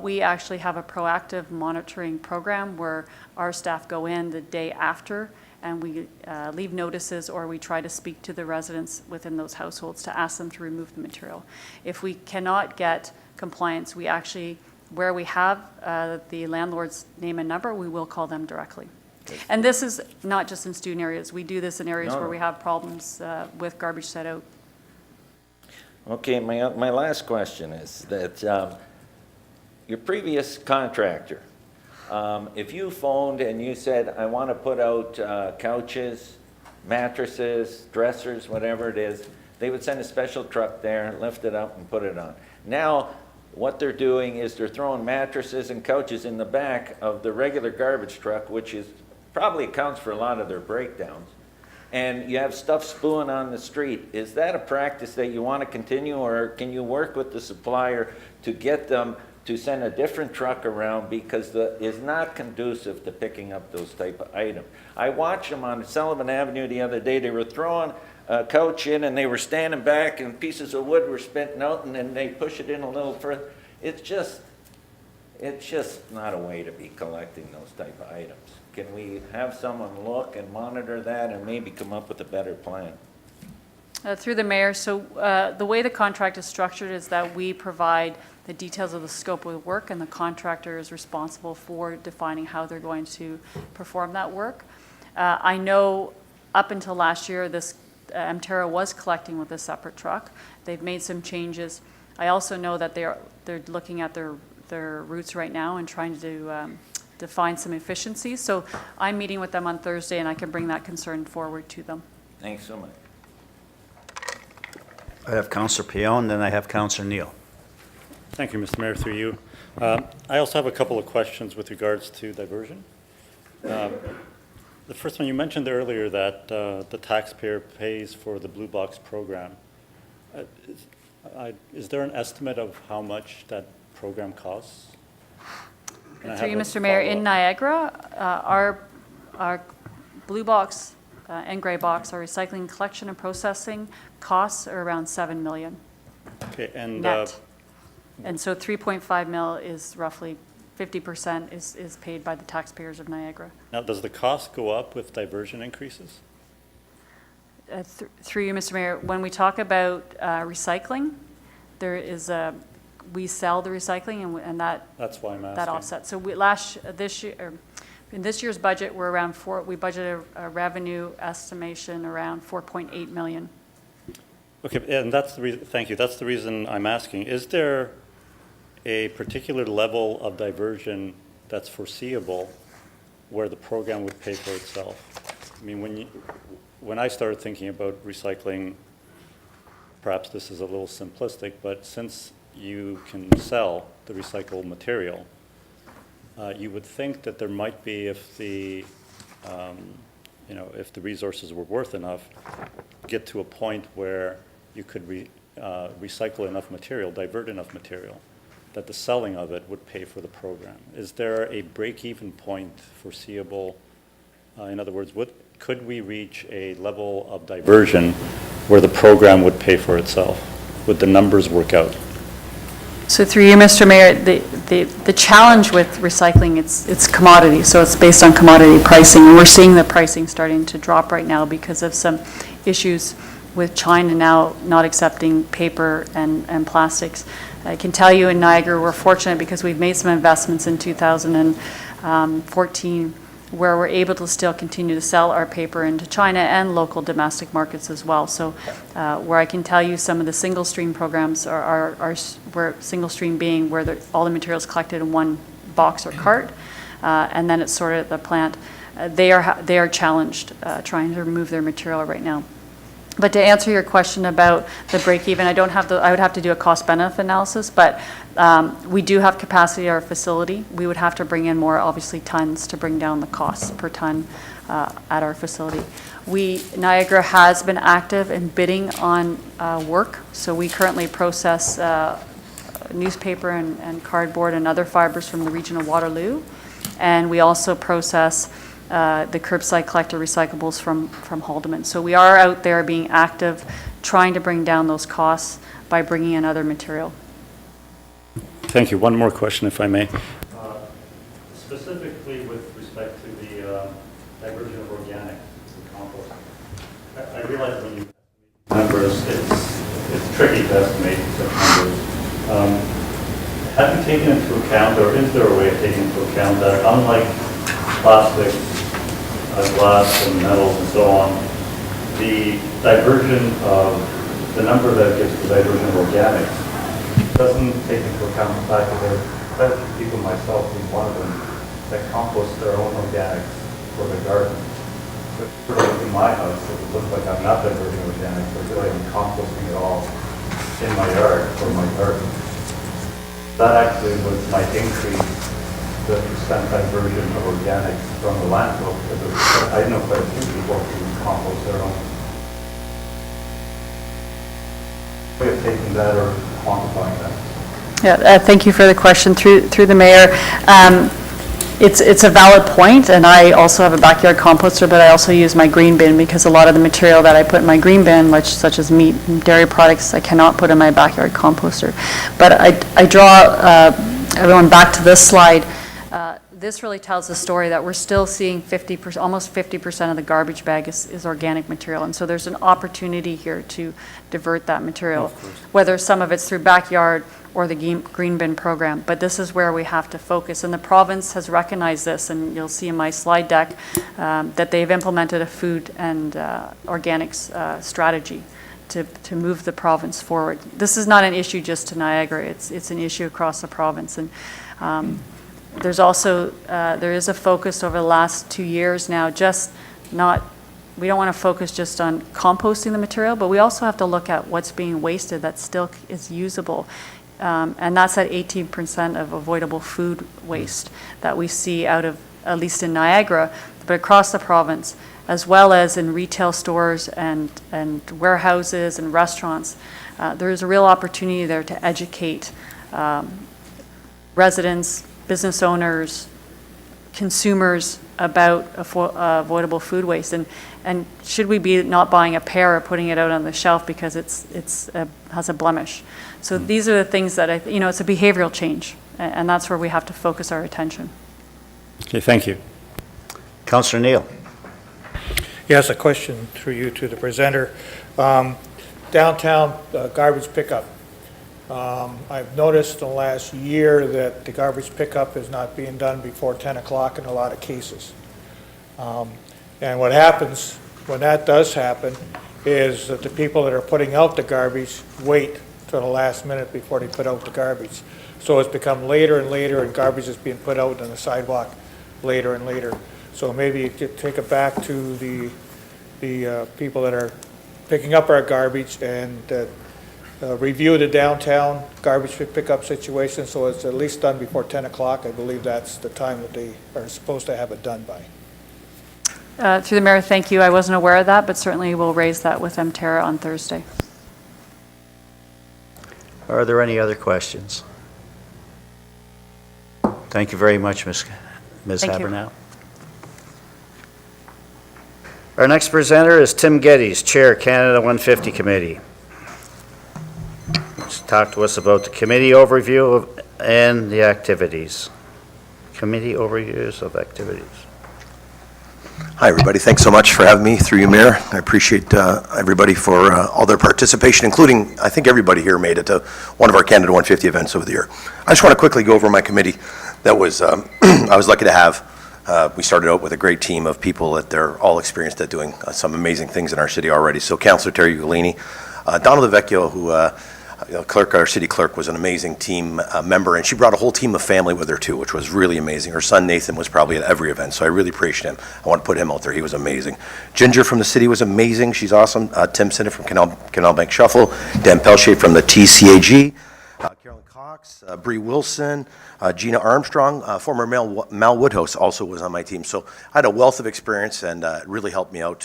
we actually have a proactive monitoring program where our staff go in the day after and we leave notices, or we try to speak to the residents within those households to ask them to remove the material. If we cannot get compliance, we actually, where we have the landlord's name and number, we will call them directly. And this is not just in student areas. We do this in areas where we have problems with garbage set out. Okay, my last question is that your previous contractor, if you phoned and you said, I want to put out couches, mattresses, dressers, whatever it is, they would send a special truck there, lift it up and put it on. Now, what they're doing is they're throwing mattresses and couches in the back of the regular garbage truck, which is probably accounts for a lot of their breakdowns. And you have stuff spewing on the street. Is that a practice that you want to continue, or can you work with the supplier to get them to send a different truck around, because it's not conducive to picking up those type of items? I watched them on Sullivan Avenue the other day. They were throwing a couch in and they were standing back and pieces of wood were spitting out, and then they push it in a little further. It's just not a way to be collecting those type of items. Can we have someone look and monitor that and maybe come up with a better plan? Through the mayor, so the way the contract is structured is that we provide the details of the scope of the work, and the contractor is responsible for defining how they're going to perform that work. I know up until last year, this Emterra was collecting with a separate truck. They've made some changes. I also know that they're looking at their routes right now and trying to find some efficiencies. So I'm meeting with them on Thursday, and I can bring that concern forward to them. Thanks so much. I have Councillor Pion, then I have Councillor Neal. Thank you, Mr. Mayor, through you. I also have a couple of questions with regards to diversion. The first one, you mentioned earlier that the taxpayer pays for the Blue Box program. Is there an estimate of how much that program costs? Through you, Mr. Mayor, in Niagara, our Blue Box and Gray Box, our recycling collection and processing costs are around $7 million Okay, and net. And so 3.5 mil is roughly 50% is paid by the taxpayers of Niagara. Now, does the cost go up with diversion increases? Through you, Mr. Mayor, when we talk about recycling, there is we sell the recycling and that. That's why I'm asking. That offset. So in this year's budget, we budgeted a revenue estimation around 4.8 million. Okay, and that's the reason, thank you, that's the reason I'm asking. Is there a particular level of diversion that's foreseeable where the program would pay for itself? I mean, when I started thinking about recycling, perhaps this is a little simplistic, but since you can sell the recycled material, you would think that there might be, if the if the resources were worth enough, get to a point where you could recycle enough material, divert enough material, that the selling of it would pay for the program. Is there a break-even point foreseeable? In other words, could we reach a level of diversion where the program would pay for itself? Would the numbers work out? So through you, Mr. Mayor, the challenge with recycling, it's commodity, so it's based on commodity pricing. And we're seeing the pricing starting to drop right now because of some issues with China now not accepting paper and plastics. I can tell you in Niagara, we're fortunate because we've made some investments in 2014 where we're able to still continue to sell our paper into China and local domestic markets as well. So where I can tell you some of the single stream programs are where single stream being where all the materials collected in one box or cart and then it's sorted at the plant. They are challenged trying to remove their material right now. But to answer your question about the break-even, I would have to do a cost-benefit analysis, but we do have capacity at our facility. We would have to bring in more, obviously, tons to bring down the cost per ton at our facility. Niagara has been active in bidding on work, so we currently process newspaper and cardboard and other fibers from the region of Waterloo, and we also process the curbside collector recyclables from Haldeman. So we are out there being active, trying to bring down those costs by bringing in other material. Thank you. One more question, if I may. Specifically with respect to the diversion of organic compost, I realize when you numbers, it's tricky to estimate such numbers. Have you taken into account, or is there a way of taking into account that unlike plastic, glass and metals and so on, the diversion of the number that gets the diversion of organics doesn't take into account the fact that there are quite a few people, myself being one of them, that compost their own organics for their garden. So in my house, it would look like I'm not diverting organics, but I feel like I'm composting it all in my yard for my garden. That actually might increase the percent diversion of organics from the landfill, because I know quite a few people who compost their own. Way of taking that or quantifying that? Yeah, thank you for the question through the mayor. It's a valid point, and I also have a backyard composter, but I also use my green bin because a lot of the material that I put in my green bin, such as meat and dairy products, I cannot put in my backyard composter. But I draw everyone back to this slide. This really tells the story that we're still seeing almost 50% of the garbage bag is organic material, and so there's an opportunity here to divert that material, whether some of it's through backyard or the green bin program. But this is where we have to focus, and the province has recognized this, and you'll see in my slide deck that they've implemented a food and organics strategy to move the province forward. This is not an issue just to Niagara, it's an issue across the province. And there's also, there is a focus over the last 2 years now, we don't want to focus just on composting the material, but we also have to look at what's being wasted that still is usable. And that's at 18% of avoidable food waste that we see out of, at least in Niagara, but across the province, as well as in retail stores and warehouses and restaurants. There is a real opportunity there to educate residents, business owners, consumers about avoidable food waste, and should we be not buying a pear or putting it out on the shelf because it's has a blemish. So these are the things that it's a behavioral change And that's where we have to focus our attention. Okay, thank you. Councillor Neal. Yes, a question through you to the presenter. Downtown garbage pickup. I've noticed in the last year that the garbage pickup is not being done before 10 o'clock in a lot of cases. And what happens when that does happen is that the people that are putting out the garbage wait till the last minute before they put out the garbage. So it's become later and later, and garbage is being put out on the sidewalk later and later. So maybe you could take it back to the people that are picking up our garbage and review the downtown garbage pickup situation, so it's at least done before 10 o'clock. I believe that's the time that they are supposed to have it done by. Through the mayor, thank you. I wasn't aware of that, but certainly we'll raise that with MTerra on Thursday. Are there any other questions? Thank you very much, Ms. Thank you. Habernow. Our next presenter is Tim Geddes, Chair, Canada 150 Committee. Talk to us about the committee overview and the activities. Committee overviews of activities. Hi, everybody. Thanks so much for having me through you, Mayor. I appreciate everybody for all their participation, including, I think everybody here made it to one of our Canada 150 events over the year. I just want to quickly go over my committee that was, I was lucky to have. We started out with a great team of people that they're all experienced at doing some amazing things in our city already. So Councillor Terry Ugolini, Donna Vecchio, who clerk, our city clerk, was an amazing team member, and she brought a whole team of family with her too, which was really amazing. Her son Nathan was probably at every event, so I really appreciate him. I want to put him out there. He was amazing. Ginger from the city was amazing. She's awesome. Tim Sinnott from Canal Bank Shuffle, Dan Pelche from the TCAG, Carolyn Cox, Bree Wilson, Gina Armstrong, former Mal Woodhouse also was on my team. So I had a wealth of experience, and it really helped me out,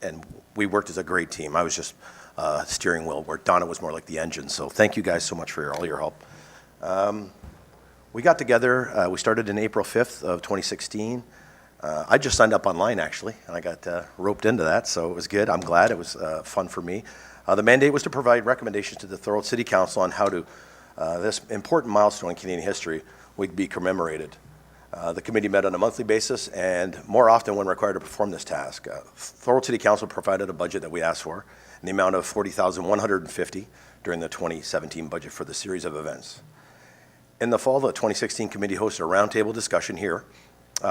and we worked as a great team. I was just steering wheel, where Donna was more like the engine. So thank you guys so much for all your help. We got together, we started in April 5th of 2016. I just signed up online, actually, and I got roped into that, so it was good. I'm glad. It was fun for me. The mandate was to provide recommendations to the Thorold City Council on how to this important milestone in Canadian history would be commemorated. The committee met on a monthly basis and more often when required to perform this task. Thorold City Council provided a budget that we asked for in the amount of $40,150 during the 2017 budget for the series of events. In the fall, the 2016 committee hosted a roundtable discussion here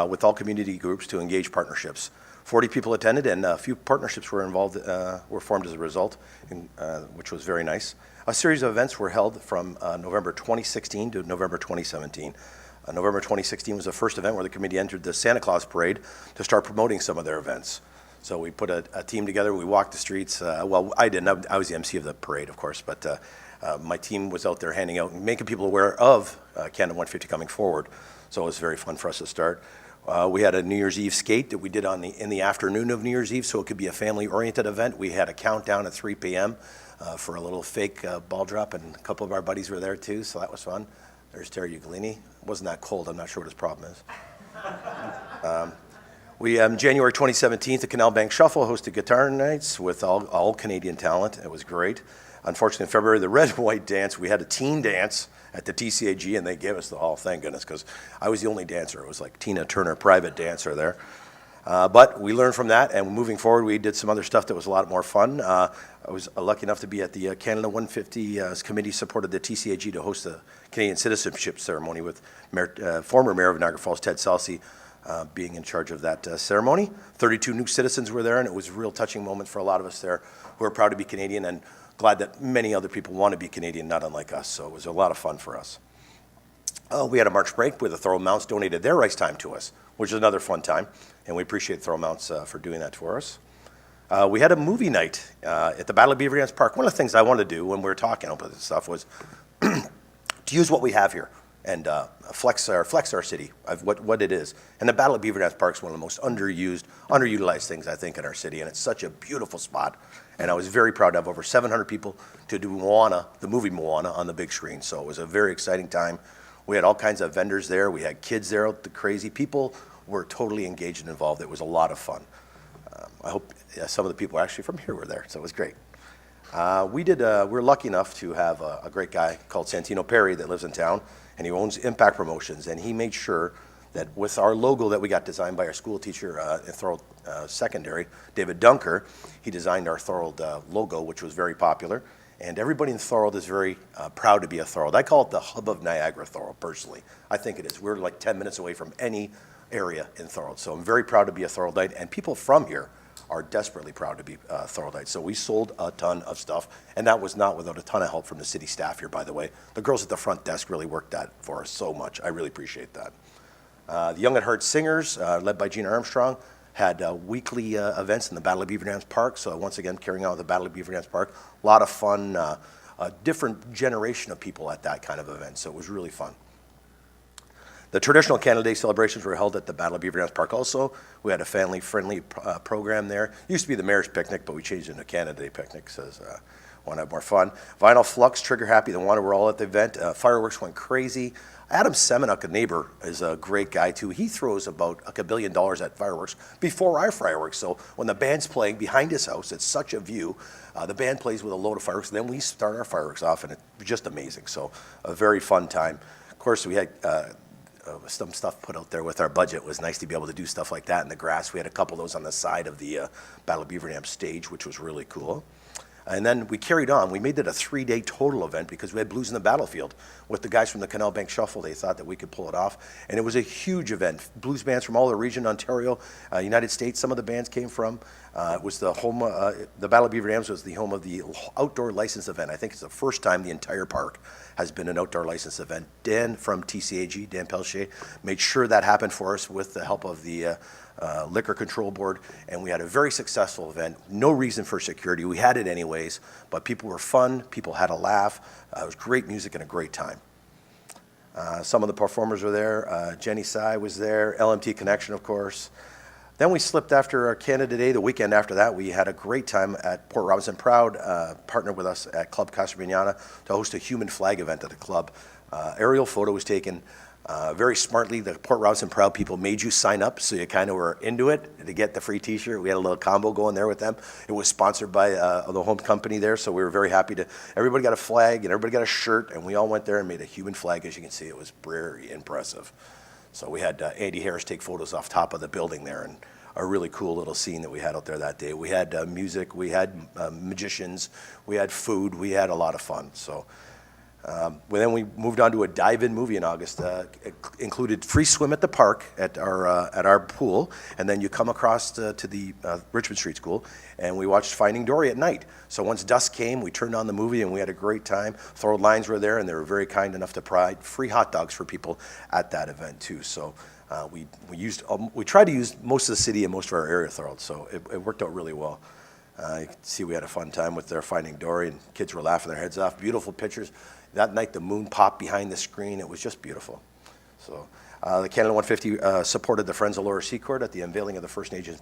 with all community groups to engage partnerships. 40 people attended and a few partnerships were involved, were formed as a result, which was very nice. A series of events were held from November 2016 to November 2017. November 2016 was the first event where the committee entered the Santa Claus Parade to start promoting some of their events. So we put a team together, we walked the streets. Well, I didn't, I was the MC of the parade, of course, but my team was out there handing out and making people aware of Canada 150 coming forward. So it was very fun for us to start. We had a New Year's Eve skate that we did in the afternoon of New Year's Eve, so it could be a family-oriented event. We had a countdown at 3 p.m. For a little fake ball drop, and a couple of our buddies were there too, so that was fun. There's Terry Ugolini. It wasn't that cold. I'm not sure what his problem is. In January 2017, the Canal Bank Shuffle hosted guitar nights with all Canadian talent. It was great. Unfortunately, in February, the Red and White Dance, we had a teen dance at the TCAG, and they gave us the hall, thank goodness, because I was the only dancer. It was like Tina Turner, private dancer there. But we learned from that, and moving forward, we did some other stuff that was a lot more fun. I was lucky enough to be at the Canada 150 committee supported the TCAG to host the Canadian citizenship ceremony with former Mayor of Niagara Falls, Ted Salcy, being in charge of that ceremony. 32 new citizens were there, and it was a real touching moment for a lot of us there who are proud to be Canadian and glad that many other people want to be Canadian, not unlike us. So it was a lot of fun for us. We had a March break where the Thorold Mounts donated their rice time to us, which is another fun time, and we appreciate Thorold Mounts for doing that for us. We had a movie night at the Battle of Beaver Dance Park. One of the things I wanted to do when we were talking about this stuff was to use what we have here and flex our city of what it is. And the Battle of Beaver Dance Park is one of the most underutilized things, I think, in our city, and it's such a beautiful spot. And I was very proud to have over 700 people to do Moana, the movie Moana, on the big screen. So it was a very exciting time. We had all kinds of vendors there. We had kids there, the crazy people were totally engaged and involved. It was a lot of fun. I hope some of the people actually from here were there, so it was great. We were lucky enough to have a great guy called Santino Perry that lives in town, and he owns Impact Promotions, and he made sure that with our logo that we got designed by our school teacher in Thorold Secondary, David Dunker, he designed our Thorold logo, which was very popular. And everybody in Thorold is very proud to be a Thorold. I call it the hub of Niagara, Thorold, personally. I think it is. We're like 10 minutes away from any area in Thorold. So I'm very proud to be a Thoroldite, and people from here are desperately proud to be Thoroldites. So we sold a ton of stuff, and that was not without a ton of help from the city staff here, by the way. The girls at the front desk really worked that for us so much. I really appreciate that. The Young at Heart Singers, led by Gina Armstrong, had weekly events in the Battle of Beaver Dams Park. So once again, carrying out the Battle of Beaver Dams Park. A lot of fun, a different generation of people at that kind of event. So it was really fun. The traditional Canada Day celebrations were held at the Battle of Beaver Dams Park also. We had a family-friendly program there. It used to be the Mayor's Picnic, but we changed it to Canada Day Picnic, so want to have more fun. Vinyl Flux, Trigger Happy, the one were all at the event. Fireworks went crazy. Adam Semenuk, a neighbor, is a great guy too. He throws about $1 billion at fireworks before our fireworks. So when the band's playing behind his house, it's such a view. The band plays with a load of fireworks, and then we start our fireworks off, and it's just amazing. So a very fun time. Of course, we had some stuff put out there with our budget. It was nice to be able to do stuff like that in the grass. We had a couple of those on the side of the Battle of Beaver Dam stage, which was really cool. And then we carried on. We made it a 3-day total event because we had Blues in the Battlefield. With the guys from the Canal Bank Shuffle, they thought that we could pull it off. And it was a huge event. Blues bands from all the region, Ontario, United States, some of the bands came from. It was the home, the Battle of Beaver Dams was the home of the outdoor license event. I think it's the first time the entire park has been an outdoor license event. Dan from TCAG, Dan Pelche, made sure that happened for us with the help of the Liquor Control Board, and we had a very successful event. No reason for security. We had it anyways, but people were fun. People had a laugh. It was great music and a great time. Some of the performers were there. Jenny Sai was there. LMT Connection, of course. Then we slipped after our Canada Day. The weekend after that, we had a great time at Port Robinson. Proud partnered with us at Club Casa Vignana to host a human flag event at the club. Aerial photo was taken. Very smartly, the Port Robinson Proud people made you sign up, so you kind of were into it to get the free t-shirt. We had a little combo going there with them. It was sponsored by the home company there, so we were very happy to, everybody got a flag and everybody got a shirt, and we all went there and made a human flag. As you can see, it was very impressive. So we had Andy Harris take photos off top of the building there, and a really cool little scene that we had out there that day. We had music, we had magicians, we had food, we had a lot of fun. So. Then we moved on to a dive-in movie in August. It included free swim at the park at our pool, and then you come across to the Richmond Street School, and we watched Finding Dory at night. So once dusk came, we turned on the movie, and we had a great time. Thorold Lions were there, and they were very kind enough to provide free hot dogs for people at that event too. So we tried to use most of the city and most of our area, Thorold. So it worked out really well. You can see we had a fun time with their Finding Dory, and kids were laughing their heads off. Beautiful pictures. That night, the moon popped behind the screen. It was just beautiful. So the Canada 150 supported the Friends of Lower Seacourt at the unveiling of the First Nations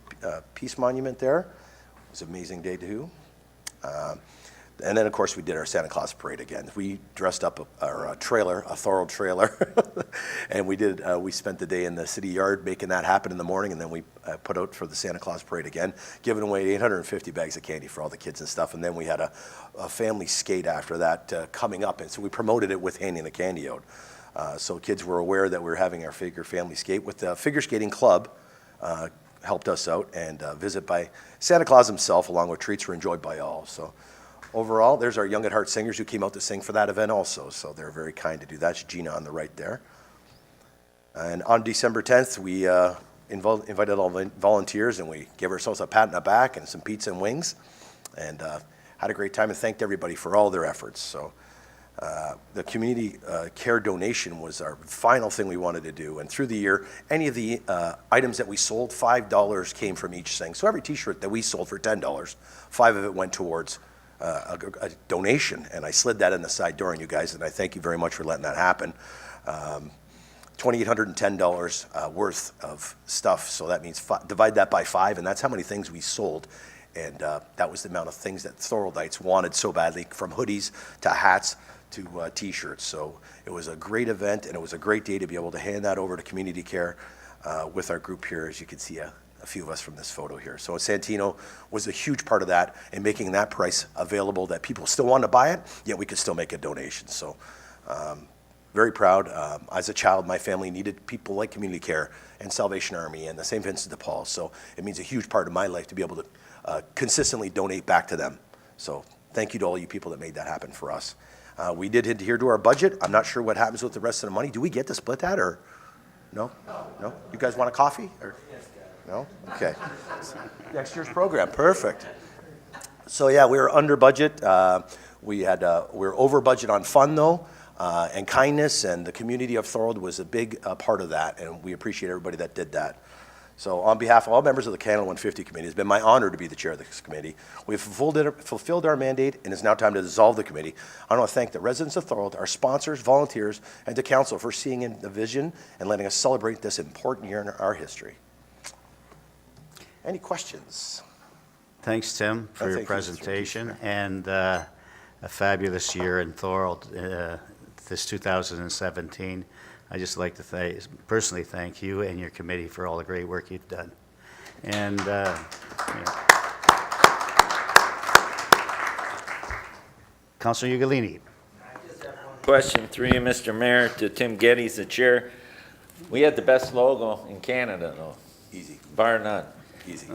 Peace Monument there. It was an amazing day, too. And then, of course, we did our Santa Claus parade again. We dressed up our trailer, a Thorold trailer, and we spent the day in the city yard making that happen in the morning, and then we put out for the Santa Claus parade again, giving away 850 bags of candy for all the kids and stuff. And then we had a family skate after that coming up, and so we promoted it with handing the candy out. So kids were aware that we were having our figure family skate. With the figure skating club helped us out, and visit by Santa Claus himself, along with treats were enjoyed by all. So. Overall, there's our Young at Heart singers who came out to sing for that event also, so they're very kind to do that. That's Gina on the right there. And on December 10th, we invited all the volunteers, and we gave ourselves a pat on the back and some pizza and wings, and had a great time and thanked everybody for all their efforts. So the community care donation was our final thing we wanted to do, and through the year, any of the items that we sold, $5 came from each thing. So every t-shirt that we sold for $10, $5 of it went towards a donation, and I slid that in the side door on you guys, and I thank you very much for letting that happen. $2,810 worth of stuff, so that means divide that by 5, and that's how many things we sold. And that was the amount of things that Thoroldites wanted so badly, from hoodies to hats to t-shirts. So it was a great event, and it was a great day to be able to hand that over to community care with our group here, as you can see a few of us from this photo here. So Santino was a huge part of that, and making that price available that people still want to buy it, yet we could still make a donation. So very proud. As a child, my family needed people like Community Care and Salvation Army and the St. Vincent de Paul. So it means a huge part of my life to be able to consistently donate back to them. So thank you to all you people that made that happen for us. We did adhere to our budget. I'm not sure what happens with the rest of the money. Do we get to split that, or no? No? You guys want a coffee? Or? No? Okay. Next year's program, perfect. So yeah, we were under budget. We were over budget on fun though, and kindness, and the community of Thorold was a big part of that, and we appreciate everybody that did that. So on behalf of all members of the Canada 150 Committee, it's been my honor to be the chair of this committee. We've fulfilled our mandate, and it's now time to dissolve the committee. I want to thank the residents of Thorold, our sponsors, volunteers, and the council for seeing in the vision and letting us celebrate this important year in our history. Any questions? Thanks, Tim, for your Thank you, Mr. presentation, and a fabulous year in Thorold, this 2017. I'd just like to personally thank you and your committee for all the great work you've done. And Councilor Ugolini. Question through you, Mr. Mayor, to Tim Geddes, the chair. We had the best logo in Canada, though. Easy. Bar none. Easy.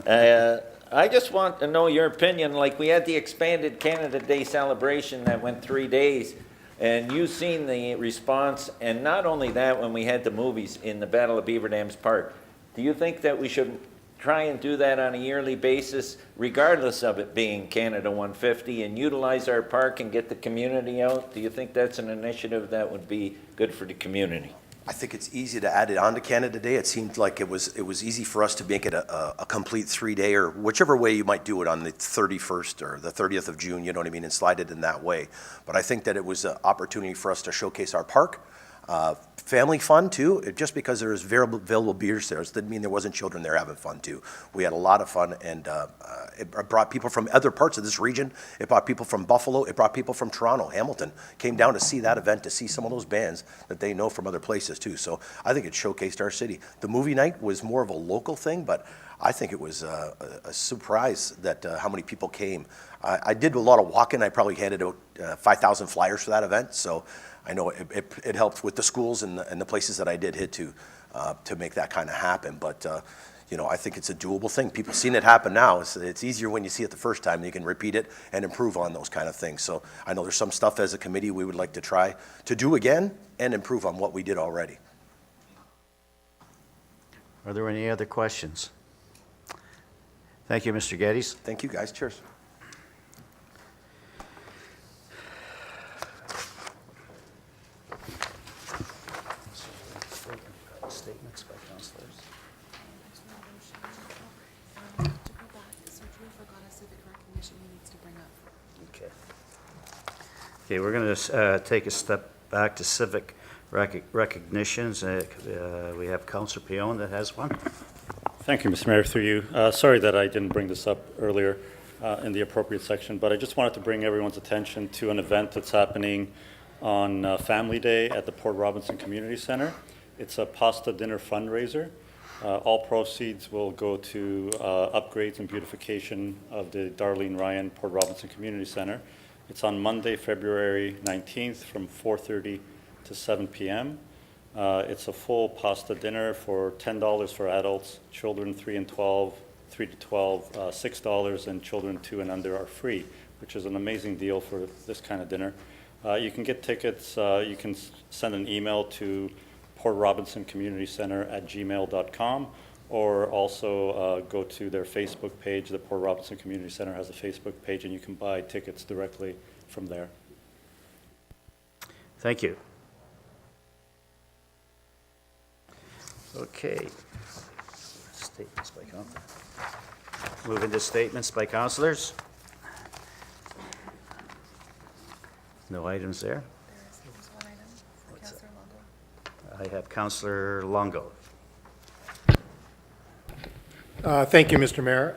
I just want to know your opinion. Like, we had the expanded Canada Day celebration that went 3 days, and you've seen the response, and not only that, when we had the movies in the Battle of Beaver Dams Park. Do you think that we should try and do that on a yearly basis, regardless of it being Canada 150, and utilize our park and get the community out? Do you think that's an initiative that would be good for the community? I think it's easy to add it on to Canada Day. It seemed like it was easy for us to make it a complete 3-day, or whichever way you might do it, on the 31st or the 30th of June, you know what I mean, and slide it in that way. But I think that it was an opportunity for us to showcase our park. Family fun too. Just because there was available beers there didn't mean there wasn't children there having fun too. We had a lot of fun, and it brought people from other parts of this region. It brought people from Buffalo. It brought people from Toronto, Hamilton. Came down to see that event, to see some of those bands that they know from other places too. So I think it showcased our city. The movie night was more of a local thing, but I think it was a surprise that how many people came. I did a lot of walking. I probably handed out 5,000 flyers for that event, so I know it helped with the schools and the places that I did hit to make that kind of happen. But I think it's a doable thing. People seen it happen now. It's easier when you see it the first time. You can repeat it and improve on those kind of things. So I know there's some stuff as a committee we would like to try to do again and improve on what we did already. Are there any other questions? Thank you, Mr. Geddes. Thank you, guys. Cheers. Statements by councilors. To go back, so Drew forgot a civic recognition he needs to bring up. Okay, we're going to take a step back to civic recognitions. We have Councilor Pion that has one. Thank you, Mr. Mayor, through you. Sorry that I didn't bring this up earlier in the appropriate section, but I just wanted to bring everyone's attention to an event that's happening on Family Day at the Port Robinson Community Center. It's a pasta dinner fundraiser. All proceeds will go to upgrades and beautification of the Darlene Ryan Port Robinson Community Center. It's on Monday, February 19th from 4:30 to 7 p.m. It's a full pasta dinner for $10 for adults, children 3 to 12, $6, and children 2 and under are free, which is an amazing deal for this kind of dinner. You can get tickets, you can send an email to portrobinsoncommunitycenter@gmail.com, or also go to their Facebook page. The Port Robinson Community Center has a Facebook page, and you can buy tickets directly from there. Thank you. Okay. Statements by council. Move into statements by councilors. No items there. There's one item for Councillor Longo. I have Councilor Longo. Thank you, Mr. Mayor.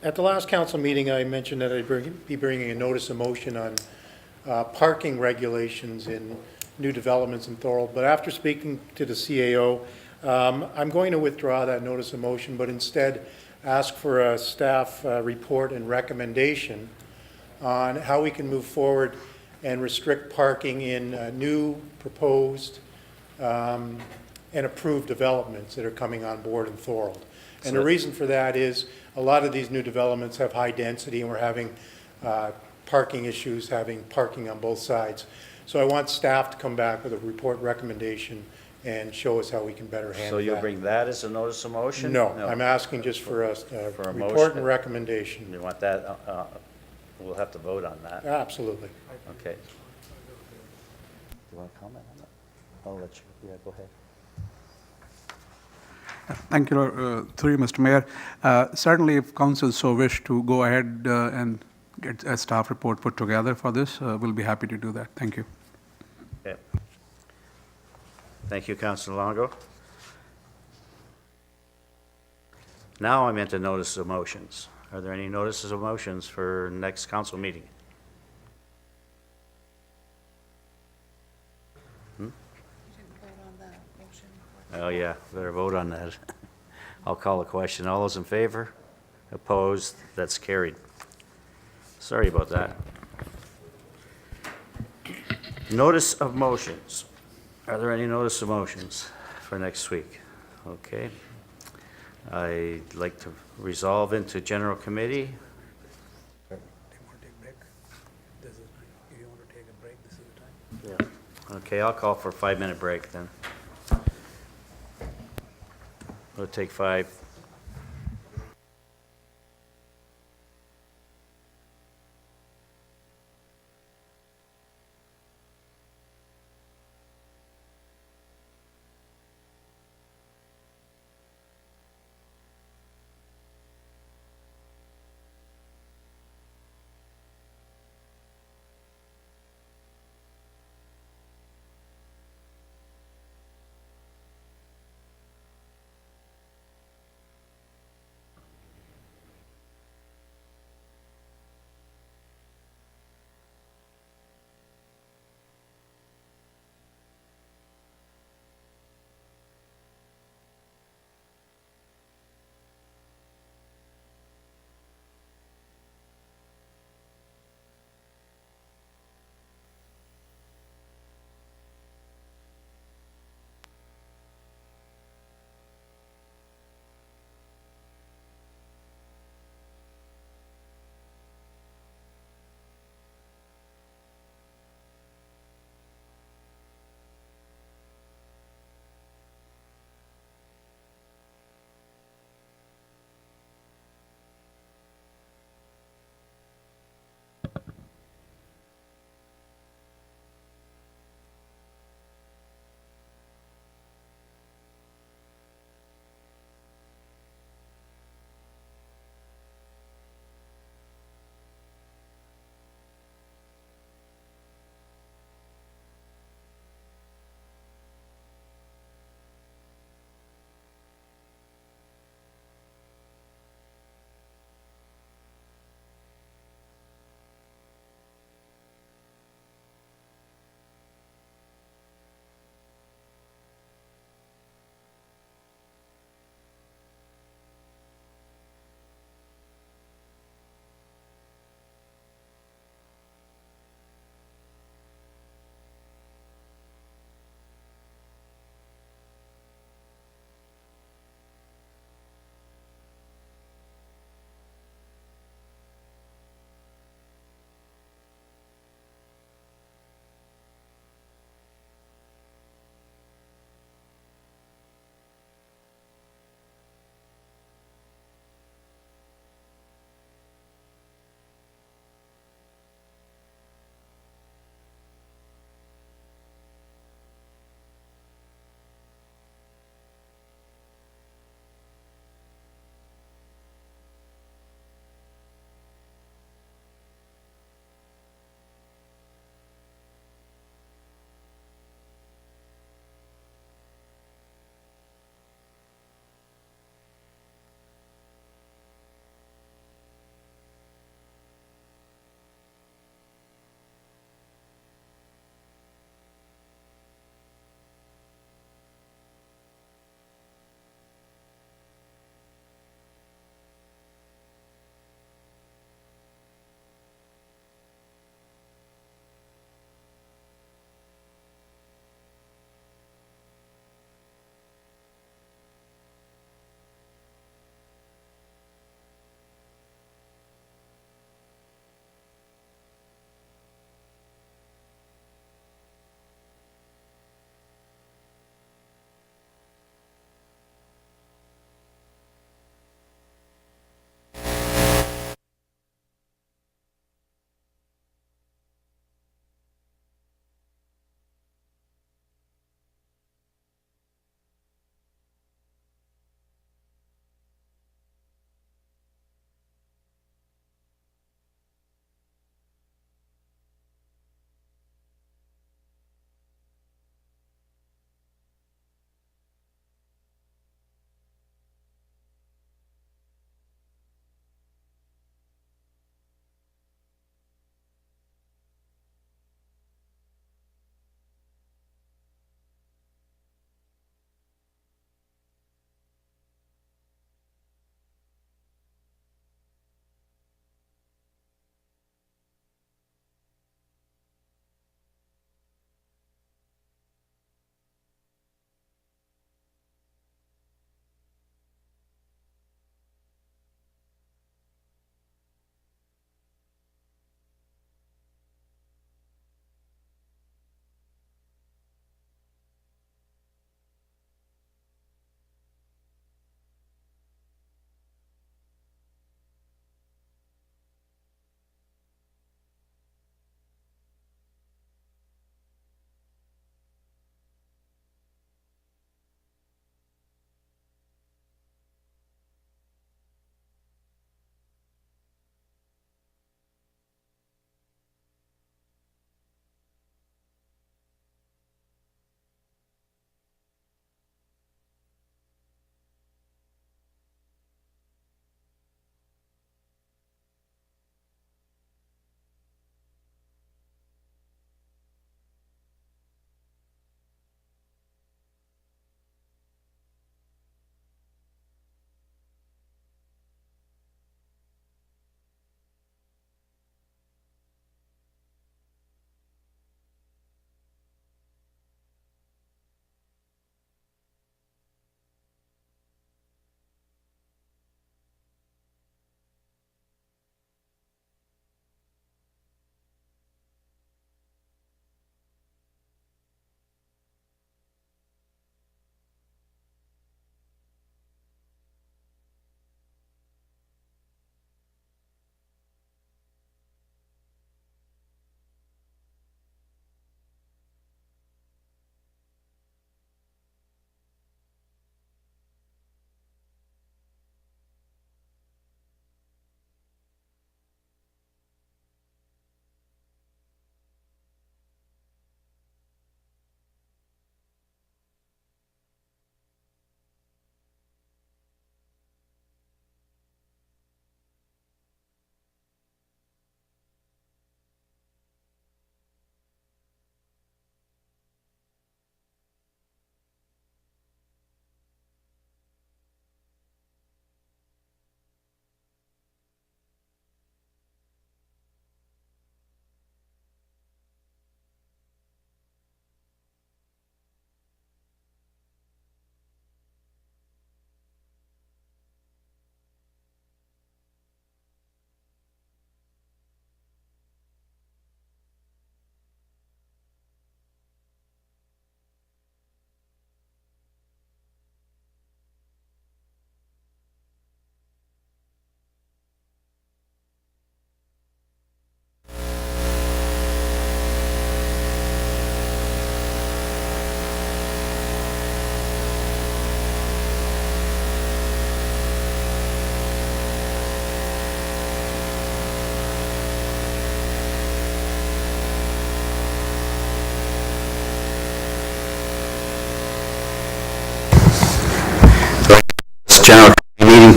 At the last council meeting, I mentioned that I'd be bringing a notice of motion on parking regulations in new developments in Thorold. But after speaking to the CAO, I'm going to withdraw that notice of motion, but instead ask for a staff report and recommendation on how we can move forward and restrict parking in new, proposed, and approved developments that are coming on board in Thorold. And the reason for that is a lot of these new developments have high density, and we're having parking issues, having parking on both sides. So I want staff to come back with a report recommendation and show us how we can better handle So that. you'll bring that as a notice of motion? No, I'm asking just for a For a report motion. and recommendation. You want that, we'll have to vote on that. Absolutely. Okay. Do you want to comment on that? I'll let you, yeah, go ahead. Thank you, through you, Mr. Mayor. Certainly, if council so wish to go ahead and get a staff report put together for this, we'll be happy to do that. Thank you. Okay. Thank you, Councilor Longo. Now I'm into notice of motions. Are there any notices of motions for next council meeting? You didn't vote on the motion. Oh, yeah, better vote on that. I'll call the question. All those in favor? Opposed? That's carried. Sorry about that. Notice of motions. Are there any notice of motions for next week? Okay. I'd like to resolve into general committee. Okay, I'll call for a 5-minute break then. We'll take 5.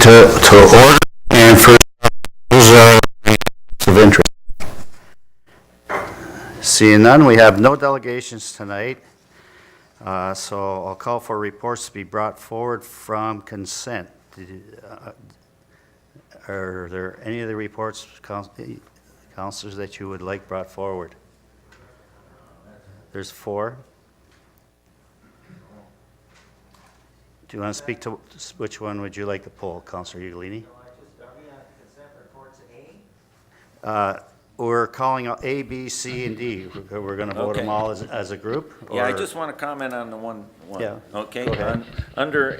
to order, and first, those are of interest. Seeing none, we have no delegations tonight, so I'll call for reports to be brought forward from consent. Are there any of the reports, councilors, that you would like brought forward? There's 4. Do you want to speak to, which one would you like to pull, Councilor Ugolini? We're calling out A, B, C, and D. We're going to vote them Okay. all as a group? Yeah, I or- just want to comment on the one. Yeah, Okay, go ahead. under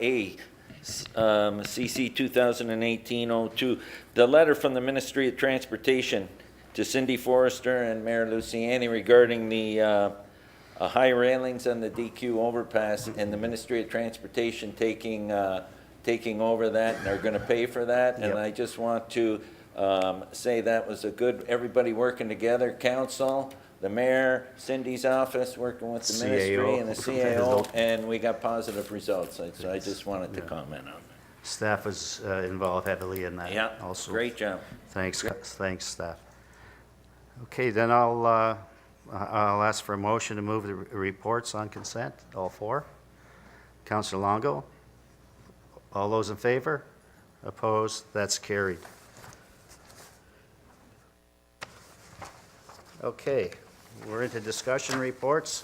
A, CC 2018-02, the letter from the Ministry of Transportation to Cindy Forrester and Mayor Luciani regarding the high railings on the DQ overpass, and the Ministry of Transportation taking over that, and they're going to pay for that. And Yep. I just want to say that was a good, everybody working together, council, the mayor, Cindy's office, working with the ministry and the CAO, and we got positive results. So I just wanted to comment on that. Staff was involved heavily in that Yeah, also. great job. Thanks, staff. Okay, then I'll ask for a motion to move the reports on consent, all 4. Councilor Longo? All those in favor? Opposed? That's carried. Okay, we're into discussion reports.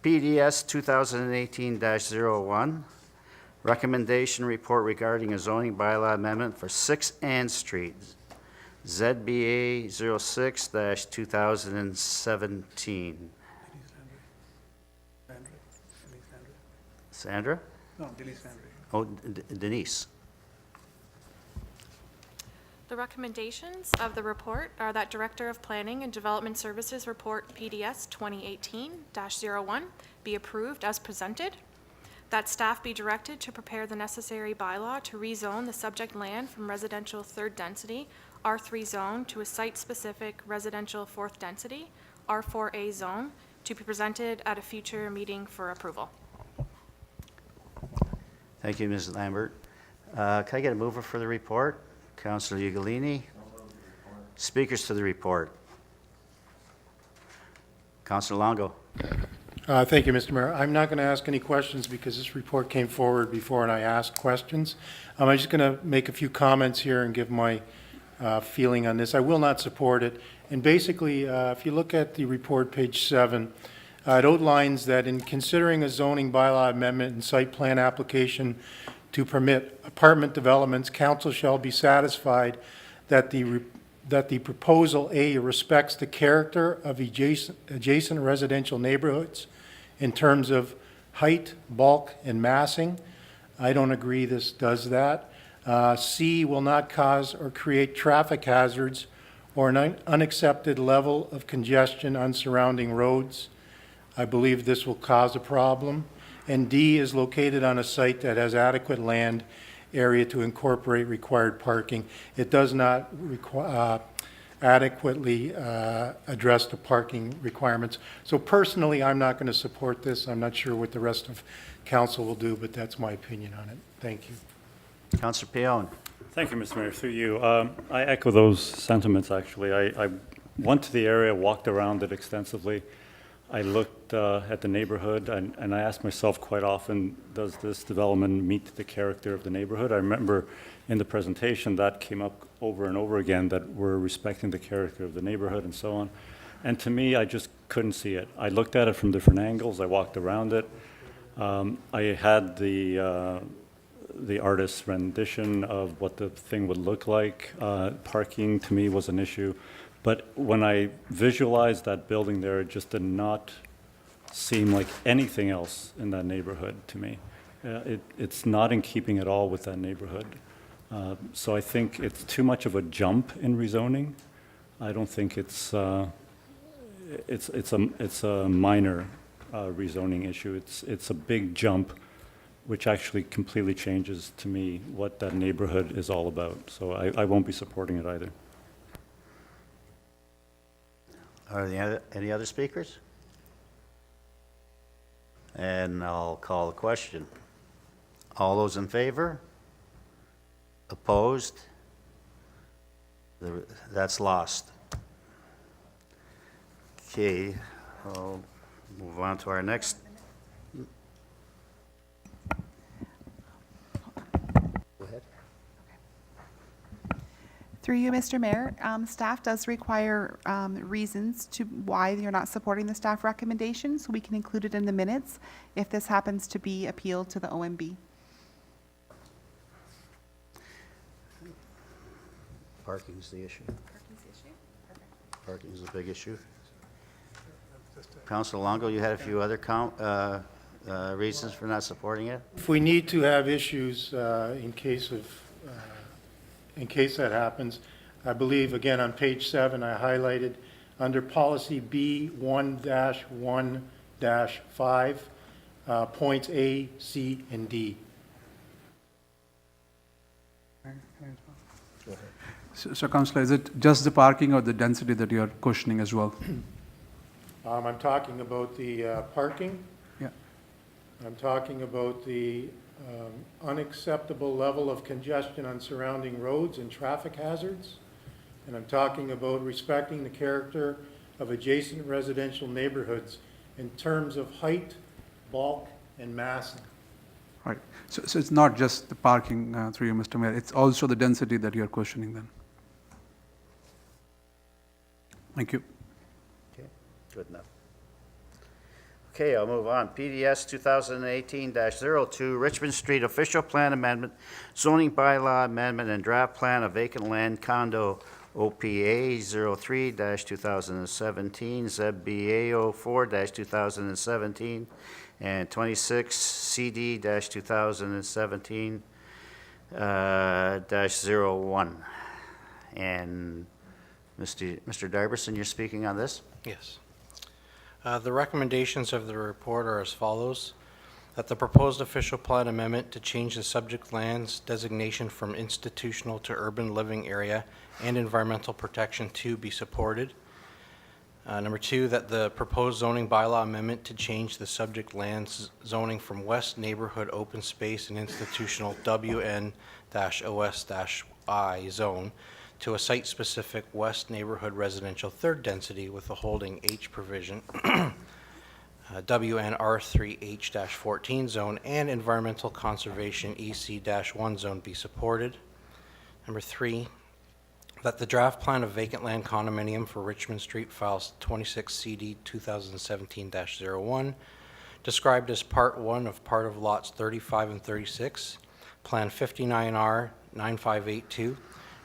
PDS 2018-01, recommendation report regarding a zoning bylaw amendment for 6 Ann Street, ZBA 06-2017. Sandra? No, Denise Henry. Oh, Denise. The recommendations of the report are that Director of Planning and Development Services Report PDS 2018-01 be approved as presented, that staff be directed to prepare the necessary bylaw to rezone the subject land from residential 3rd density R3 zone to a site-specific residential 4th density R4A zone to be presented at a future meeting for approval. Thank you, Ms. Lambert. Can I get a mover for the report? Councilor Ugolini. Speakers to the report. Councilor Longo. Thank you, Mr. Mayor. I'm not going to ask any questions because this report came forward before and I asked questions. I'm just going to make a few comments here and give my feeling on this. I will not support it. And basically, if you look at the report, page 7, it outlines that in considering a zoning bylaw amendment and site plan application to permit apartment developments, council shall be satisfied that the proposal, A, respects the character of adjacent residential neighborhoods in terms of height, bulk, and massing. I don't agree this does that. C, will not cause or create traffic hazards or an unaccepted level of congestion on surrounding roads. I believe this will cause a problem. And D, is located on a site that has adequate land area to incorporate required parking. It does not adequately address the parking requirements. So personally, I'm not going to support this. I'm not sure what the rest of council will do, but that's my opinion on it. Thank you. Councilor Pion. Thank you, Mr. Mayor. Through you. I echo those sentiments, actually. I went to the area, walked around it extensively. I looked at the neighborhood, and I asked myself quite often, does this development meet the character of the neighborhood? I remember in the presentation that came up over and over again, that we're respecting the character of the neighborhood and so on. And to me, I just couldn't see it. I looked at it from different angles. I walked around it. I had the artist's rendition of what the thing would look like. Parking, to me, was an issue. But when I visualized that building there, it just did not seem like anything else in that neighborhood to me. It's not in keeping at all with that neighborhood. So I think it's too much of a jump in rezoning. I don't think it's a minor rezoning issue. It's a big jump, which actually completely changes to me what that neighborhood is all about. So I won't be supporting it either. Are there any other speakers? And I'll call the question. All those in favor? Opposed? That's lost. Okay, I'll move on to our next. Go ahead. Through you, Mr. Mayor, staff does require reasons to why you're not supporting the staff recommendation, so we can include it in the minutes if this happens to be appealed to the OMB. Parking's the issue. Parking's a big issue. Councilor Longo, you had a few other reasons for not supporting it? If we need to have issues in case that happens, I believe, again, on page 7, I highlighted under policy B1-1-5, points A, C, and D. So Councillor, is it just the parking or the density that you're questioning as well? I'm talking about the parking. Yeah. I'm talking about the unacceptable level of congestion on surrounding roads and traffic hazards. And I'm talking about respecting the character of adjacent residential neighborhoods in terms of height, bulk, and massing. Right. So it's not just the parking, through you, Mr. Mayor, it's also the density that you're questioning then? Thank you. Okay, good enough. Okay, I'll move on. PDS 2018-02, Richmond Street Official Plan Amendment, Zoning Bylaw Amendment, and Draft Plan of Vacant Land Condo OPA 03-2017, ZBA 04-2017, and 26 CD-2017 -01. And Mr. Darberson, you're speaking on this? Yes. The recommendations of the report are as follows: that the proposed official plan amendment to change the subject land's designation from institutional to urban living area and environmental protection to be supported. Number 2, that the proposed zoning bylaw amendment to change the subject land's zoning from West Neighborhood Open Space and Institutional WN-OS-I zone to a site-specific West Neighborhood Residential Third Density with a holding H provision, WNR3H-14 zone, and Environmental Conservation EC-1 zone be supported. Number 3, that the draft plan of vacant land condominium for Richmond Street, files 26 CD 2017-01, described as Part 1 of part of lots 35 and 36, Plan 59R 9582,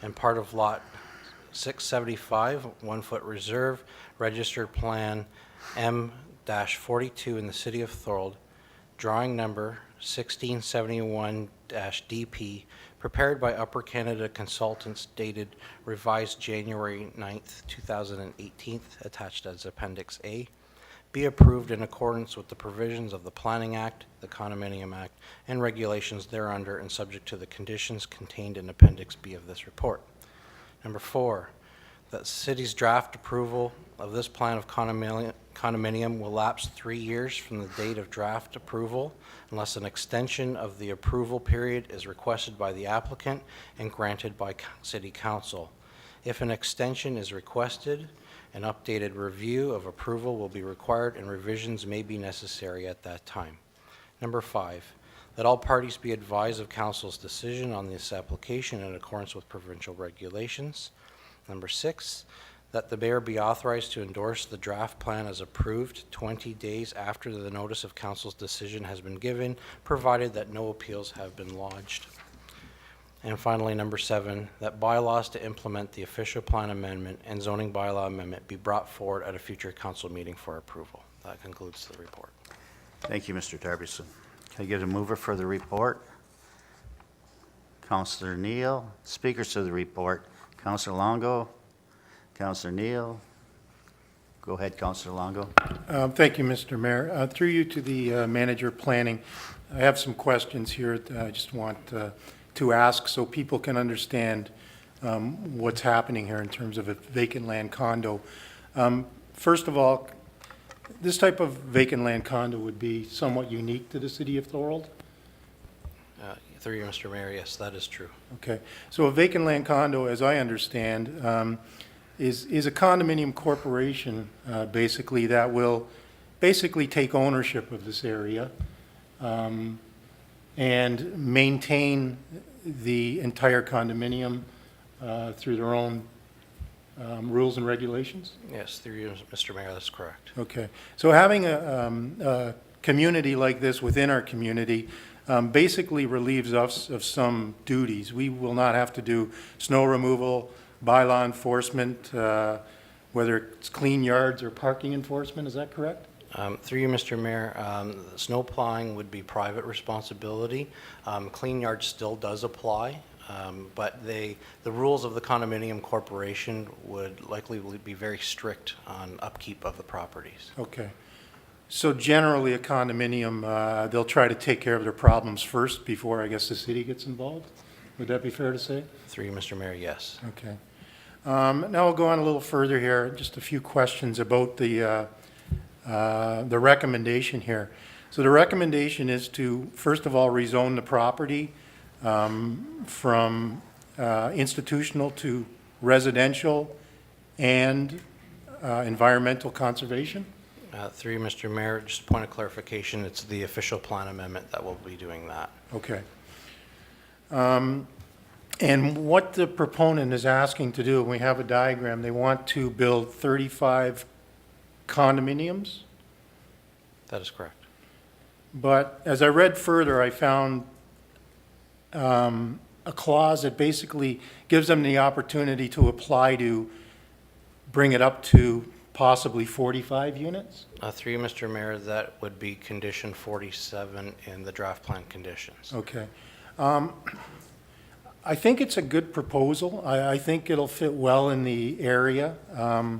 and part of lot 675, 1-foot reserve, registered plan M-42 in the city of Thorold, drawing number 1671-DP, prepared by Upper Canada Consultants, dated revised January 9th, 2018, attached as Appendix A, be approved in accordance with the provisions of the Planning Act, the Condominium Act, and regulations thereunder, and subject to the conditions contained in Appendix B of this report. Number 4, that the city's draft approval of this plan of condominium will lapse 3 years from the date of draft approval unless an extension of the approval period is requested by the applicant and granted by City Council. If an extension is requested, an updated review of approval will be required and revisions may be necessary at that time. Number 5, that all parties be advised of Council's decision on this application in accordance with provincial regulations. Number 6, that the mayor be authorized to endorse the draft plan as approved 20 days after the notice of Council's decision has been given, provided that no appeals have been lodged. And finally, number 7, that bylaws to implement the official plan amendment and zoning bylaw amendment be brought forward at a future council meeting for approval. That concludes the report. Thank you, Mr. Darbyson. Can I get a mover for the report? Councillor Neal. Speakers to the report: Councillor Longo, Councillor Neal. Go ahead, Councillor Longo. Thank you, Mr. Mayor. Through you to the manager of planning, I have some questions here that I just want to ask so people can understand what's happening here in terms of a vacant land condo. First of all, this type of vacant land condo would be somewhat unique to the city of Thorold? Through you, Mr. Mayor, yes, that is true. Okay. So a vacant land condo, as I understand, is a condominium corporation, basically, that will basically take ownership of this area and maintain the entire condominium through their own rules and regulations? Yes, through you, Mr. Mayor, that's correct. Okay. So having a community like this within our community basically relieves us of some duties. We will not have to do snow removal, bylaw enforcement, whether it's clean yards or parking enforcement. Is that correct? Through you, Mr. Mayor, snow plowing would be private responsibility. Clean yard still does apply, but the rules of the condominium corporation would likely be very strict on upkeep of the properties. Okay. So generally, a condominium, they'll try to take care of their problems first before, I guess, the city gets involved? Would that be fair to say? Through you, Mr. Mayor, yes. Okay. Now we'll go on a little further here. Just a few questions about the recommendation here. So the recommendation is to, first of all, rezone the property from institutional to residential and environmental conservation? Through you, Mr. Mayor, just a point of clarification, it's the official plan amendment that will be doing that. Okay. And what the proponent is asking to do, and we have a diagram, they want to build 35 condominiums? That is correct. But as I read further, I found a clause that basically gives them the opportunity to apply to bring it up to possibly 45 units? Through you, Mr. Mayor, that would be condition 47 in the draft plan conditions. Okay. I think it's a good proposal. I think it'll fit well in the area. I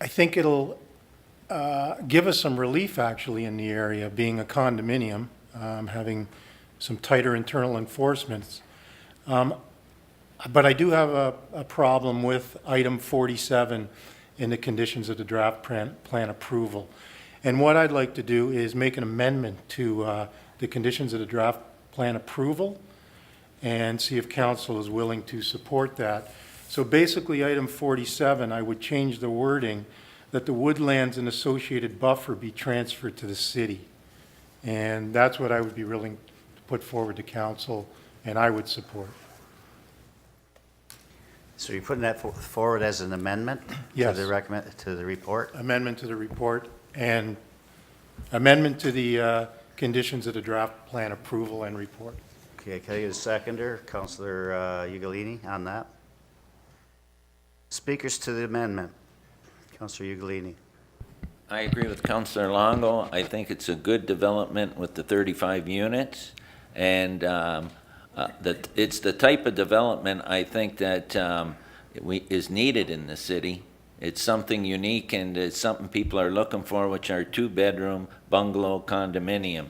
think it'll give us some relief, actually, in the area, being a condominium, having some tighter internal enforcements. But I do have a problem with item 47 in the conditions of the draft plan approval. And what I'd like to do is make an amendment to the conditions of the draft plan approval and see if council is willing to support that. So basically, item 47, I would change the wording that the woodlands and associated buffer be transferred to the city. And that's what I would be willing to put forward to council, and I would support. So you're putting that forward as an amendment? Yes. To the report? Amendment to the report and amendment to the conditions of the draft plan approval and report. Okay, can I get a seconder? Councillor Ugolini on that? Speakers to the amendment. Councillor Ugolini. I agree with Councillor Longo. I think it's a good development with the 35 units, and that it's the type of development I think that is needed in the city. It's something unique, and it's something people are looking for, which are two-bedroom bungalow condominium.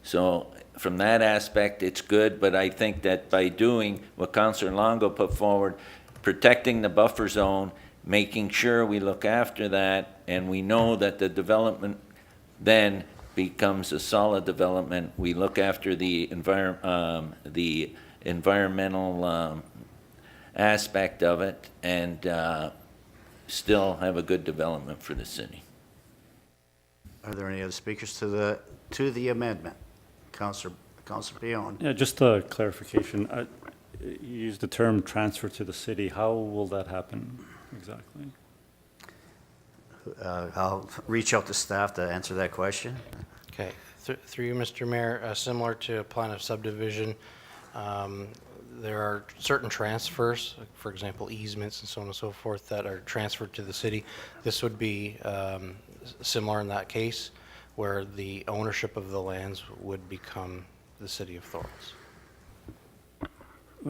So from that aspect, it's good, but I think that by doing what Councillor Longo put forward, protecting the buffer zone, making sure we look after that, and we know that the development then becomes a solid development. We look after the environmental aspect of it, and still have a good development for the city. Are there any other speakers to the amendment? Councillor Pion. Yeah, just a clarification. You used the term transfer to the city. How will that happen exactly? I'll reach out to staff to answer that question. Okay. Through you, Mr. Mayor, similar to a plan of subdivision, there are certain transfers, for example, easements and so on and so forth, that are transferred to the city. This would be similar in that case, where the ownership of the lands would become the city of Thorold.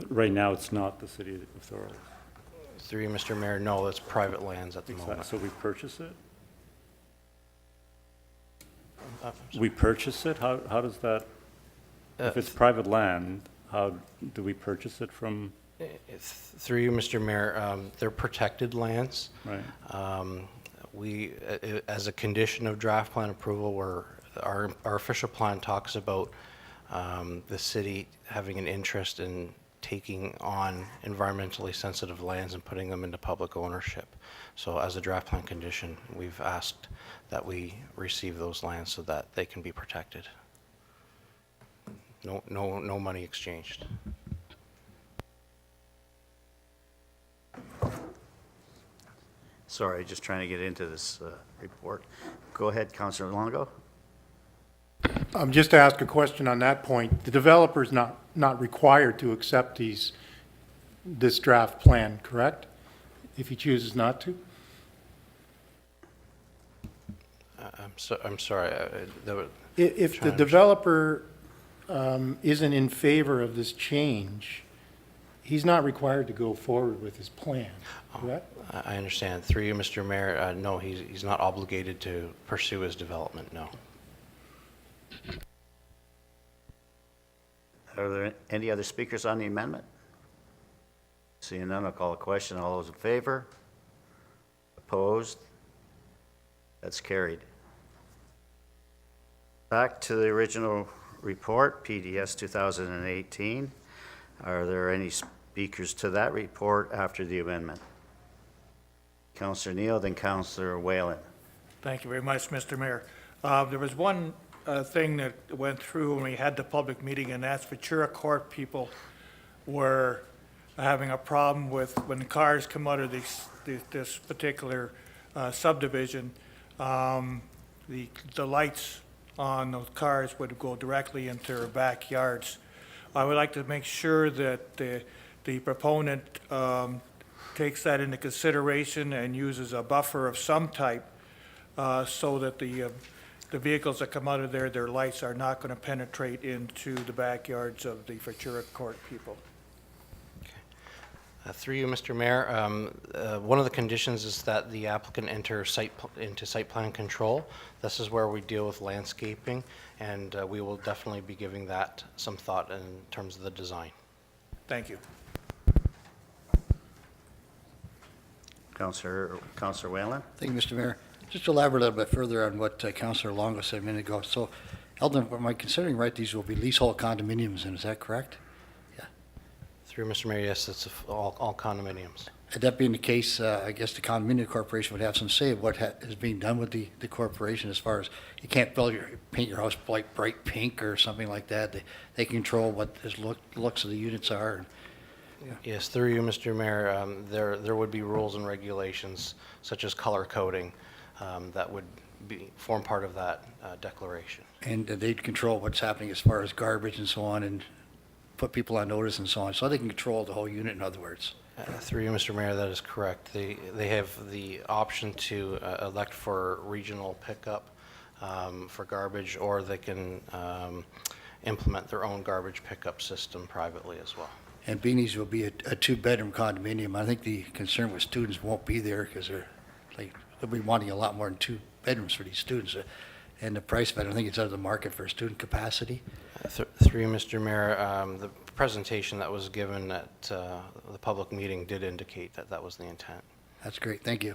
Right now, it's not the city of Thorold. Through you, Mr. Mayor, no, it's private lands at the moment. So we purchase it? We purchase it? How does that, if it's private land, how do we purchase it from? Through you, Mr. Mayor, they're protected lands. Right. We, as a condition of draft plan approval, our official plan talks about the city having an interest in taking on environmentally sensitive lands and putting them into public ownership. So as a draft plan condition, we've asked that we receive those lands so that they can be protected. No money exchanged. Sorry, just trying to get into this report. Go ahead, Councilor Longo. Just to ask a question on that point, the developer's not required to accept this draft plan, correct? If he chooses not to? I'm sorry. If the developer isn't in favor of this change, he's not required to go forward with his plan, correct? I understand. Through you, Mr. Mayor, no, he's not obligated to pursue his development, no. Are there any other speakers on the amendment? Seeing none, I'll call a question. All those in favor? Opposed? That's carried. Back to the original report, PDS 2018. Are there any speakers to that report after the amendment? Councillor Neal, then Councillor Whalen. Thank you very much, Mr. Mayor. There was one thing that went through when we had the public meeting, and that's Ventura Court people were having a problem with when the cars come out of this particular subdivision, the lights on those cars would go directly into their backyards. I would like to make sure that the proponent takes that into consideration and uses a buffer of some type so that the vehicles that come out of there, their lights are not going to penetrate into the backyards of the Ventura Court people. Through you, Mr. Mayor, one of the conditions is that the applicant enter into site plan control. This is where we deal with landscaping, and we will definitely be giving that some thought in terms of the design. Thank you. Councillor Whalen. Thank you, Mr. Mayor. Just to elaborate a little bit further on what Councillor Longo said a minute ago. So, Eldon, am I considering right, these will be leasehold condominiums, and is that correct? Through Mr. Mayor, yes, it's all condominiums. And that being the case, I guess the condominium corporation would have some say of what is being done with the corporation as far as you can't paint your house like bright pink or something like that. They control what the looks of the units are. Yes, through you, Mr. Mayor, there would be rules and regulations such as color coding that would form part of that declaration. And they'd control what's happening as far as garbage and so on, and put people on notice and so on. So they can control the whole unit, in other words. Through you, Mr. Mayor, that is correct. They have the option to elect for regional pickup for garbage, or they can implement their own garbage pickup system privately as well. And Beanie's will be a two-bedroom condominium. I think the concern with students won't be there because they'll be wanting a lot more than 2 bedrooms for these students. And the price of it, I think it's out of the market for student capacity. Through you, Mr. Mayor, the presentation that was given at the public meeting did indicate that that was the intent. That's great. Thank you.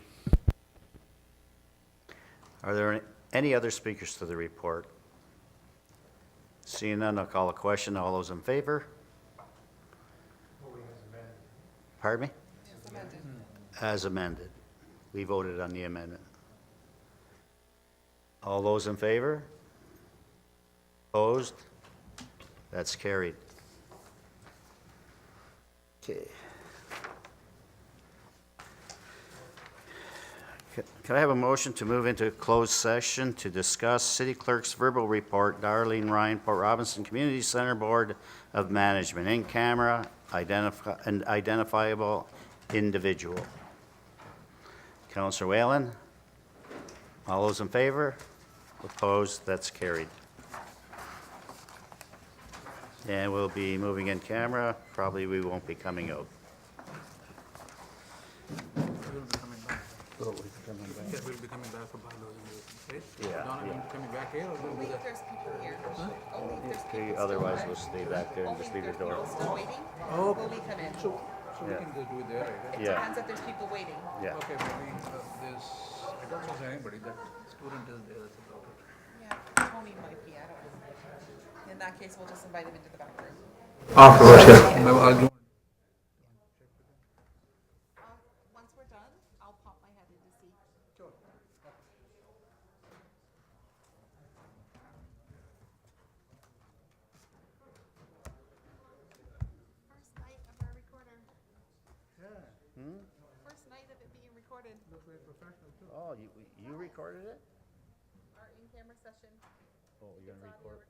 Are there any other speakers to the report? Seeing none, I'll call a question. All those in favor? Pardon me? As amended. As amended. We voted on the amendment. All those in favor? Opposed? That's carried. Okay. Can I have a motion to move into closed session to discuss City Clerk's verbal report, Darlene Ryan, Port Robinson Community Center Board of Management, in camera, an identifiable individual. Councillor Whalen? All those in favor? Opposed? That's carried. And we'll be moving in camera. Probably we won't be coming out. We'll be coming back for bylaws, right? Yeah, Donna, yeah. coming back here or we'll do that? There's people here. Only if there's Okay, people otherwise still we'll stay back there and just leave the door. still waiting. Oh, Will we come in? So we Yeah. can just do it there, right? Yeah, Depends if there's people waiting. yeah. Okay, maybe there's, I don't know anybody, that student is there, that's about it. Yeah, Tony might be, I don't know. In that case, we'll just invite him into the back room. Afterwards, yeah. I'll go. Once we're done, I'll pop my head in to see. First night of our recorder. First night of it being recorded, Oh, you recorded it? our in-camera session. Oh, you're gonna record